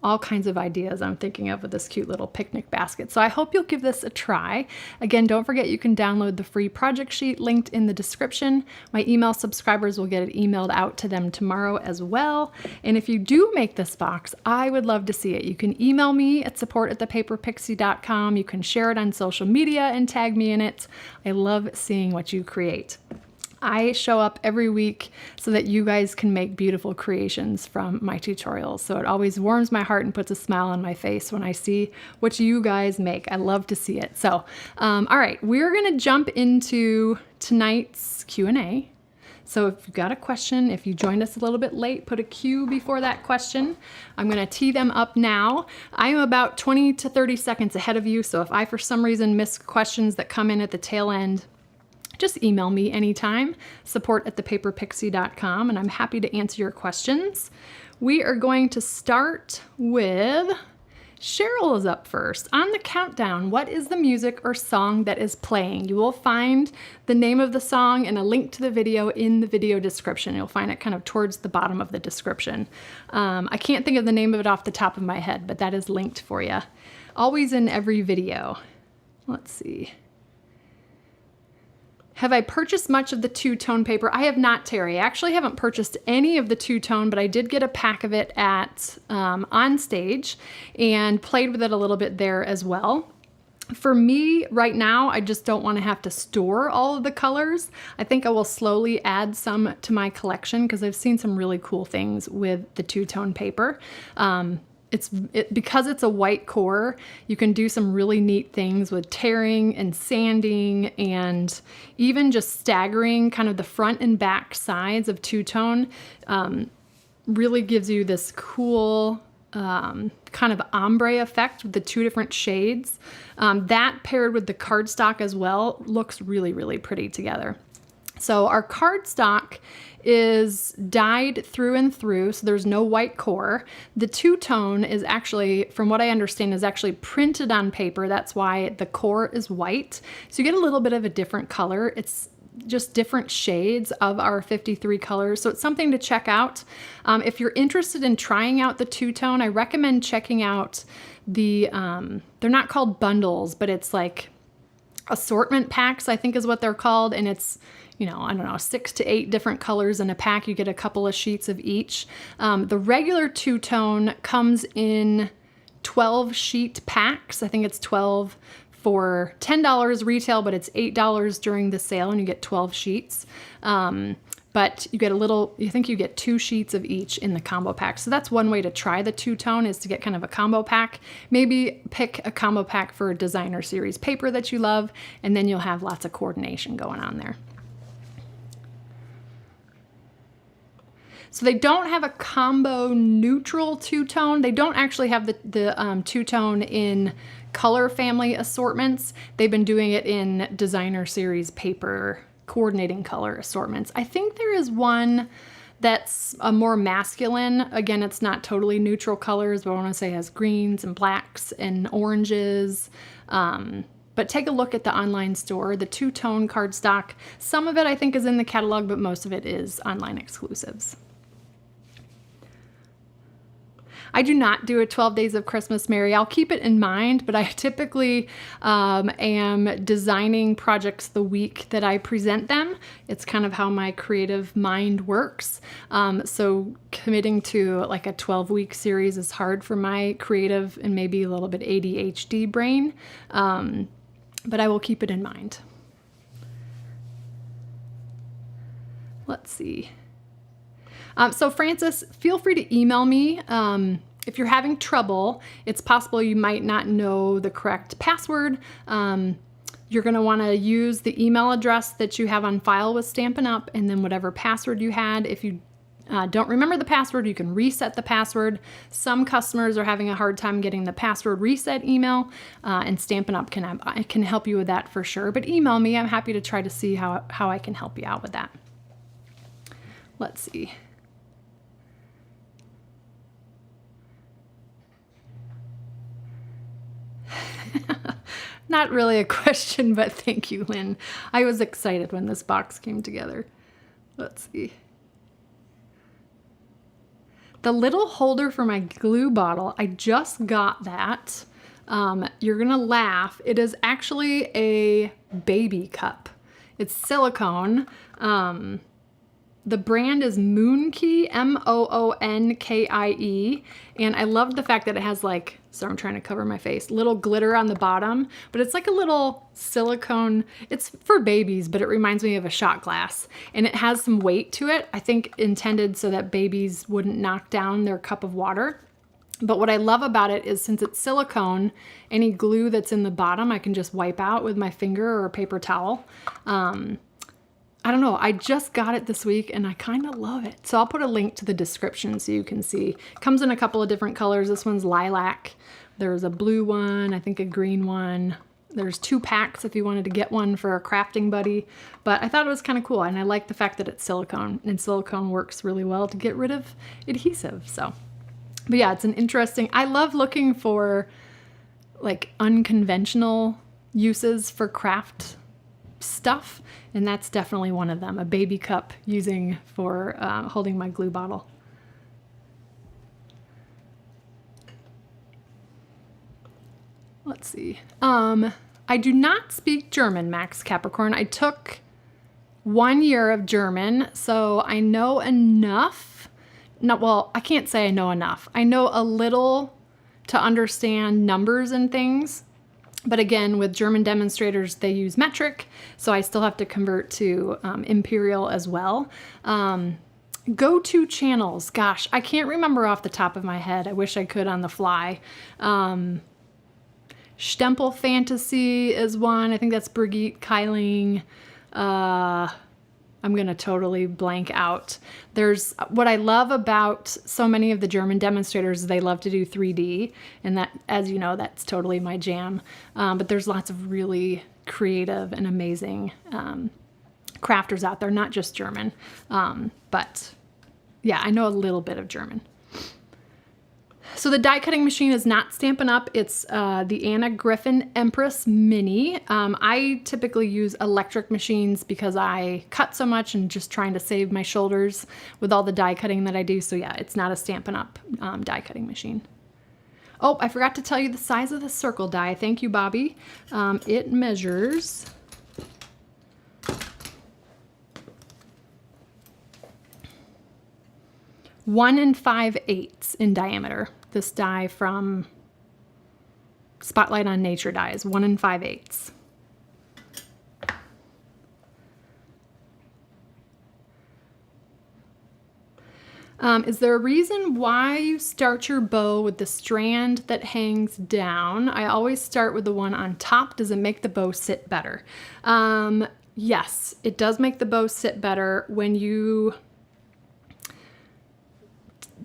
All kinds of ideas I'm thinking of with this cute little picnic basket. So I hope you'll give this a try. Again, don't forget you can download the free project sheet linked in the description. My email subscribers will get it emailed out to them tomorrow as well. And if you do make this box, I would love to see it. You can email me at support@thepaperpixie.com. You can share it on social media and tag me in it. I love seeing what you create. I show up every week so that you guys can make beautiful creations from my tutorials. So it always warms my heart and puts a smile on my face when I see what you guys make. I love to see it. So, all right, we're gonna jump into tonight's Q&A. So if you've got a question, if you joined us a little bit late, put a Q before that question. I'm gonna tee them up now. I am about 20 to 30 seconds ahead of you. So if I, for some reason, miss questions that come in at the tail end, just email me anytime, support@thepaperpixie.com, and I'm happy to answer your questions. We are going to start with, Cheryl is up first. On the countdown, what is the music or song that is playing? You will find the name of the song and a link to the video in the video description. You'll find it kind of towards the bottom of the description. I can't think of the name of it off the top of my head, but that is linked for you. Always in every video. Let's see. Have I purchased much of the two-tone paper? I have not, Terry. I actually haven't purchased any of the two-tone, but I did get a pack of it at on stage and played with it a little bit there as well. For me right now, I just don't want to have to store all of the colors. I think I will slowly add some to my collection because I've seen some really cool things with the two-tone paper. Because it's a white core, you can do some really neat things with tearing and sanding and even just staggering kind of the front and back sides of two-tone. Really gives you this cool kind of ombre effect with the two different shades. That paired with the cardstock as well looks really, really pretty together. So our cardstock is dyed through and through, so there's no white core. The two-tone is actually, from what I understand, is actually printed on paper. That's why the core is white. So you get a little bit of a different color. It's just different shades of our 53 colors. So it's something to check out. If you're interested in trying out the two-tone, I recommend checking out the, they're not called bundles, but it's like assortment packs, I think is what they're called. And it's, you know, I don't know, 6 to 8 different colors in a pack. You get a couple of sheets of each. The regular two-tone comes in 12 sheet packs. I think it's 12 for $10 retail, but it's $8 during the sale and you get 12 sheets. But you get I think you get 2 sheets of each in the combo pack. So that's one way to try the two-tone, is to get kind of a combo pack. Maybe pick a combo pack for a designer series paper that you love, and then you'll have lots of coordination going on there. So they don't have a combo neutral two-tone. They don't actually have the two-tone in color family assortments. They've been doing it in designer series paper coordinating color assortments. I think there is one that's a more masculine. Again, it's not totally neutral colors, but I want to say it has greens and blacks and oranges. But take a look at the online store, the two-tone cardstock. Some of it I think is in the catalog, but most of it is online exclusives. I do not do a 12 Days of Christmas, Mary. I'll keep it in mind, but I typically am designing projects the week that I present them. It's kind of how my creative mind works. So committing to like a 12-week series is hard for my creative and maybe a little bit ADHD brain, but I will keep it in mind. Let's see. So Francis, feel free to email me. If you're having trouble, it's possible you might not know the correct password. You're going to want to use the email address that you have on file with Stampin' Up! And then whatever password you had. If you don't remember the password, you can reset the password. Some customers are having a hard time getting the password reset email, and Stampin' Up! can help you with that for sure. But email me. I'm happy to try to see how I can help you out with that. Let's see. Not really a question, but thank you, Lynn. I was excited when this box came together. Let's see. The little holder for my glue bottle, I just got that. You're gonna laugh. It is actually a baby cup. It's silicone. The brand is Moonkie, Moonkie, and I love the fact that it has like, so I'm trying to cover my face, little glitter on the bottom, but it's like a little silicone, it's for babies, but it reminds me of a shot glass, and it has some weight to it, I think intended so that babies wouldn't knock down their cup of water. But what I love about it is since it's silicone, any glue that's in the bottom I can just wipe out with my finger or a paper towel. I don't know, I just got it this week and I kind of love it. So I'll put a link to the description so you can see. It comes in a couple of different colors. This one's lilac. There's a blue one, I think a green one. There's 2 packs if you wanted to get one for a crafting buddy. But I thought it was kind of cool, and I like the fact that it's silicone, and silicone works really well to get rid of adhesive. So, but yeah, it's an interesting, I love looking for like unconventional uses for craft stuff, and that's definitely one of them. A baby cup using for holding my glue bottle. Let's see. I do not speak German, Max Capricorn. I took 1 year of German, so I know enough. No, well, I can't say I know enough. I know a little to understand numbers and things. But again, with German demonstrators, they use metric, so I still have to convert to imperial as well. Go-to channels. Gosh, I can't remember off the top of my head. I wish I could on the fly. Stempel Fantasy is one. I think that's Brigitte Keiling. I'm going to totally blank out. There's what I love about so many of the German demonstrators is they love to do 3D, and that, as you know, that's totally my jam. But there's lots of really creative and amazing crafters out there, not just German. But yeah, I know a little bit of German. So the die cutting machine is not Stampin' Up. It's the Anna Griffin Empress Mini. I typically use electric machines because I cut so much and just trying to save my shoulders with all the die cutting that I do. So yeah, it's not a Stampin' Up die cutting machine. Oh, I forgot to tell you the size of the circle die. Thank you, Bobby. It measures 1 5/8 in diameter. This die from Spotlight on Nature dies, 1 5/8. Is there a reason why you start your bow with the strand that hangs down? I always start with the one on top. Does it make the bow sit better? Yes, it does make the bow sit better when you...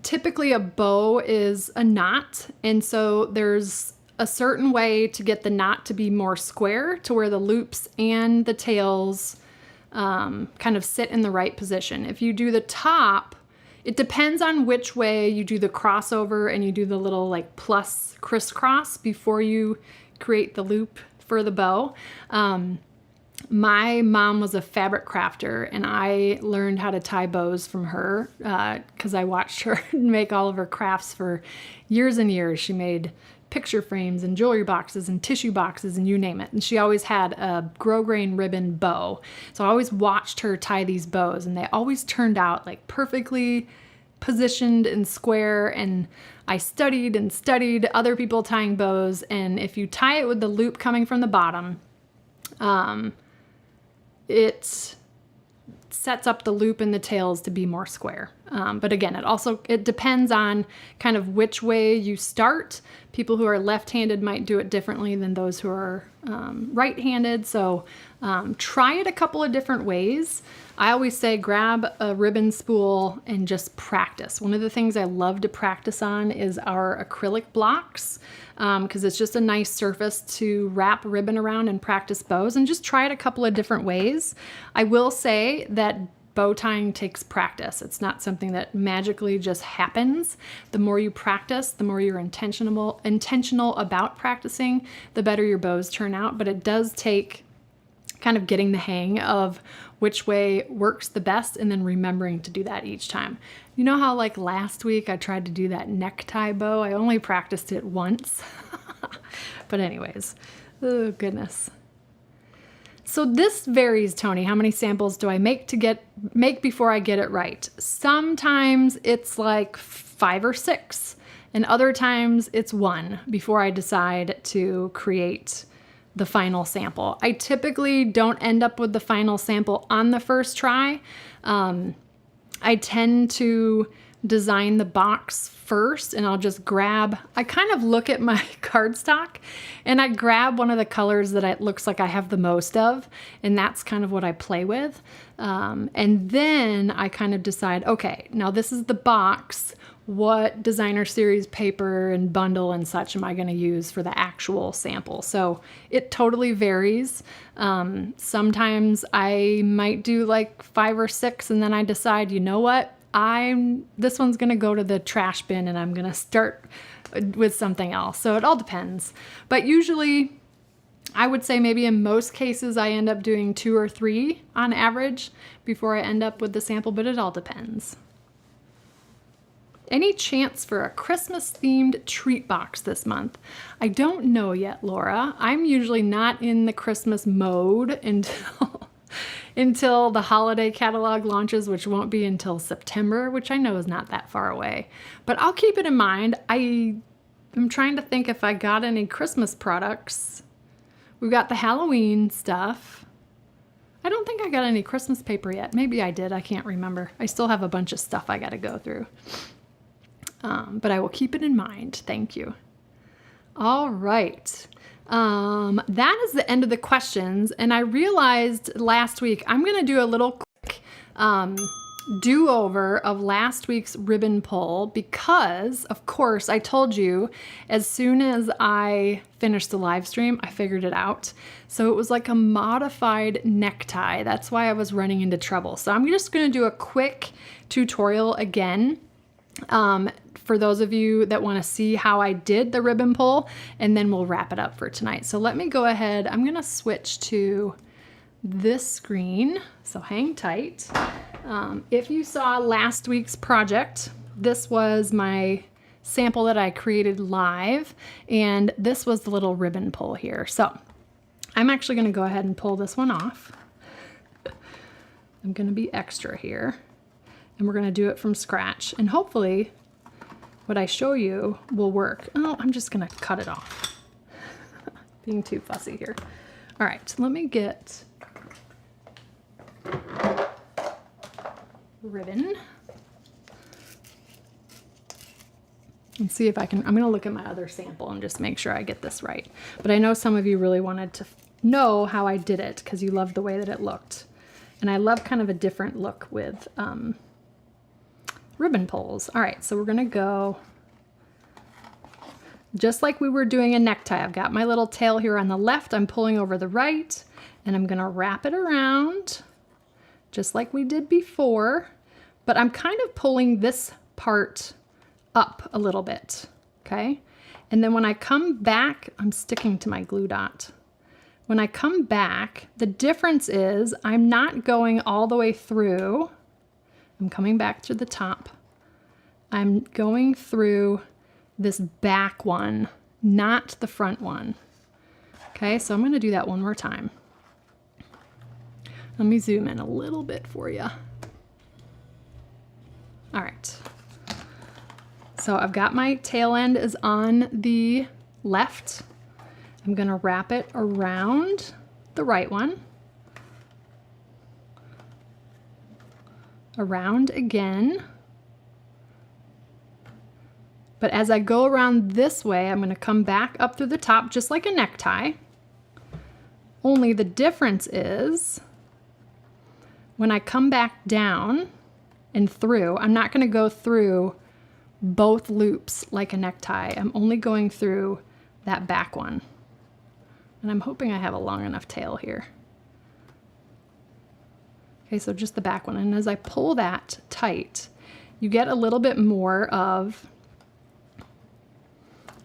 Typically a bow is a knot, and so there's a certain way to get the knot to be more square to where the loops and the tails kind of sit in the right position. If you do the top, it depends on which way you do the crossover and you do the little like plus crisscross before you create the loop for the bow. My mom was a fabric crafter, and I learned how to tie bows from her because I watched her make all of her crafts for years and years. She made picture frames and jewelry boxes and tissue boxes and you name it. And she always had a grosgrain ribbon bow. So I always watched her tie these bows, and they always turned out like perfectly positioned and square. And I studied and studied other people tying bows. And if you tie it with the loop coming from the bottom, it sets up the loop and the tails to be more square. But again, it depends on kind of which way you start. People who are left-handed might do it differently than those who are right-handed. So try it a couple of different ways. I always say grab a ribbon spool and just practice. One of the things I love to practice on is our acrylic blocks, because it's just a nice surface to wrap ribbon around and practice bows, and just try it a couple of different ways. I will say that bow tying takes practice. It's not something that magically just happens. The more you practice, the more you're intentional about practicing, the better your bows turn out. But it does take kind of getting the hang of which way works the best and then remembering to do that each time. You know how like last week I tried to do that necktie bow? I only practiced it once. But anyways, oh goodness. So this varies, Tony. How many samples do I make before I get it right? Sometimes it's like 5 or 6, and other times it's 1 before I decide to create the final sample. I typically don't end up with the final sample on the first try. I tend to design the box first, and I'll just I kind of look at my cardstock and I grab one of the colors that it looks like I have the most of, and that's kind of what I play with. And then I kind of decide, okay, now this is the box. What designer series paper and bundle and such am I going to use for the actual sample? So it totally varies. Sometimes I might do like 5 or 6, and then I decide, you know what? This one's going to go to the trash bin, and I'm going to start with something else. So it all depends. But usually I would say maybe in most cases I end up doing 2 or 3 on average before I end up with the sample, but it all depends. Any chance for a Christmas-themed treat box this month? I don't know yet, Laura. I'm usually not in the Christmas mode until until the holiday catalog launches, which won't be until September, which I know is not that far away. But I'll keep it in mind. I'm trying to think if I got any Christmas products. We've got the Halloween stuff. I don't think I got any Christmas paper yet. Maybe I did. I can't remember. I still have a bunch of stuff I got to go through. But I will keep it in mind. Thank you. All right. That is the end of the questions. And I realized last week, I'm going to do a little quick do-over of last week's ribbon pull because, of course, I told you as soon as I finished the live stream, I figured it out. So it was like a modified necktie. That's why I was running into trouble. So I'm just going to do a quick tutorial again for those of you that want to see how I did the ribbon pull, and then we'll wrap it up for tonight. So let me go ahead. I'm going to switch to this screen, so hang tight. If you saw last week's project, this was my sample that I created live, and this was the little ribbon pull here. So I'm actually going to go ahead and pull this one off. I'm going to be extra here, and we're going to do it from scratch, and hopefully what I show you will work. Oh, I'm just going to cut it off. Being too fussy here. All right, let me get ribbon and see if I can. I'm going to look at my other sample and just make sure I get this right. But I know some of you really wanted to know how I did it because you loved the way that it looked. And I love kind of a different look with ribbon pulls. All right, so we're going to go just like we were doing a necktie. I've got my little tail here on the left. I'm pulling over the right, and I'm going to wrap it around just like we did before, but I'm kind of pulling this part up a little bit, okay? And then when I come back, I'm sticking to my glue dot. When I come back, the difference is I'm not going all the way through. I'm coming back to the top. I'm going through this back one, not the front one. Okay, so I'm going to do that one more time. Let me zoom in a little bit for you. All right. So I've got my tail end is on the left. I'm going to wrap it around the right one. Around again. But as I go around this way, I'm going to come back up through the top just like a necktie. Only the difference is when I come back down and through, I'm not going to go through both loops like a necktie. I'm only going through that back one. And I'm hoping I have a long enough tail here. Okay, so just the back one. And as I pull that tight, you get a little bit more of,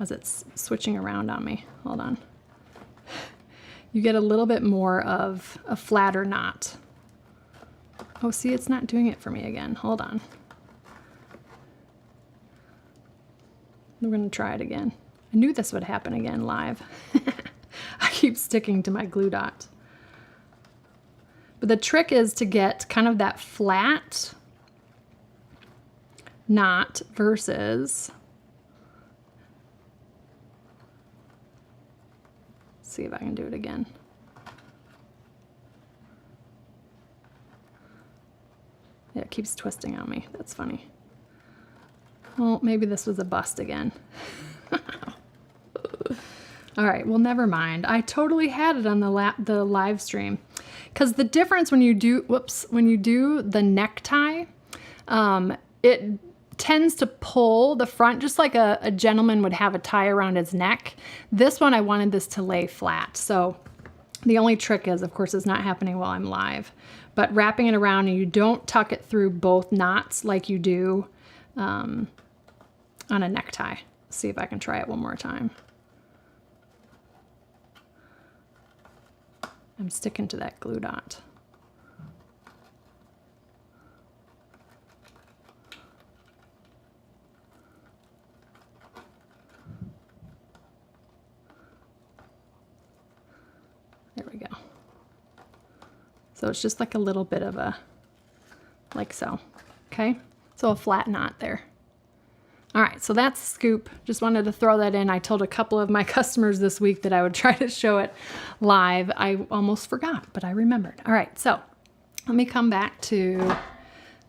as it's switching around on me, hold on. You get a little bit more of a flatter knot. Oh, see, it's not doing it for me again. Hold on. We're going to try it again. I knew this would happen again live. I keep sticking to my glue dot. But the trick is to get kind of that flat knot versus, let's see if I can do it again. Yeah, it keeps twisting on me. That's funny. Well, maybe this was a bust again. All right, well, never mind. I totally had it on the live stream. Because the difference when you do, when you do the necktie, it tends to pull the front just like a gentleman would have a tie around his neck. This one, I wanted this to lay flat. So the only trick is, of course, it's not happening while I'm live. But wrapping it around, and you don't tuck it through both knots like you do on a necktie. Let's see if I can try it one more time. I'm sticking to that glue dot. There we go. So it's just like a little bit of a, like so, okay? So a flat knot there. All right, so that's the scoop. Just wanted to throw that in. I told a couple of my customers this week that I would try to show it live. I almost forgot, but I remembered. All right, so let me come back to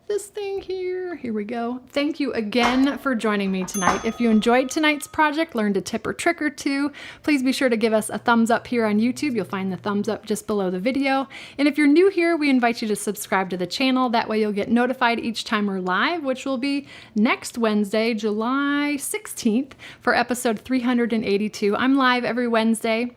this thing here. Here we go. Thank you again for joining me tonight. If you enjoyed tonight's project, learned a tip or trick or two, please be sure to give us a thumbs up here on YouTube. You'll find the thumbs up just below the video. And if you're new here, we invite you to subscribe to the channel. That way you'll get notified each time we're live, which will be next Wednesday, July 16th for episode 382. I'm live every Wednesday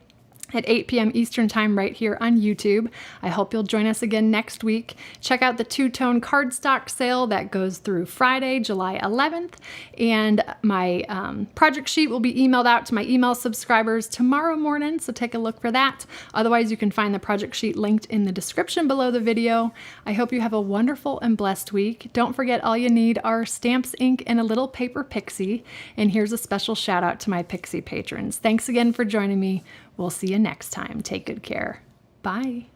at 8 p.m. Eastern Time right here on YouTube. I hope you'll join us again next week. Check out the two-tone cardstock sale that goes through Friday, July 11th. And my project sheet will be emailed out to my email subscribers tomorrow morning, so take a look for that. Otherwise, you can find the project sheet linked in the description below the video. I hope you have a wonderful and blessed week. Don't forget, all you need are stamps, ink, and a little paper pixie. And here's a special shout out to my Pixie patrons. Thanks again for joining me. We'll see you next time. Take good care. Bye.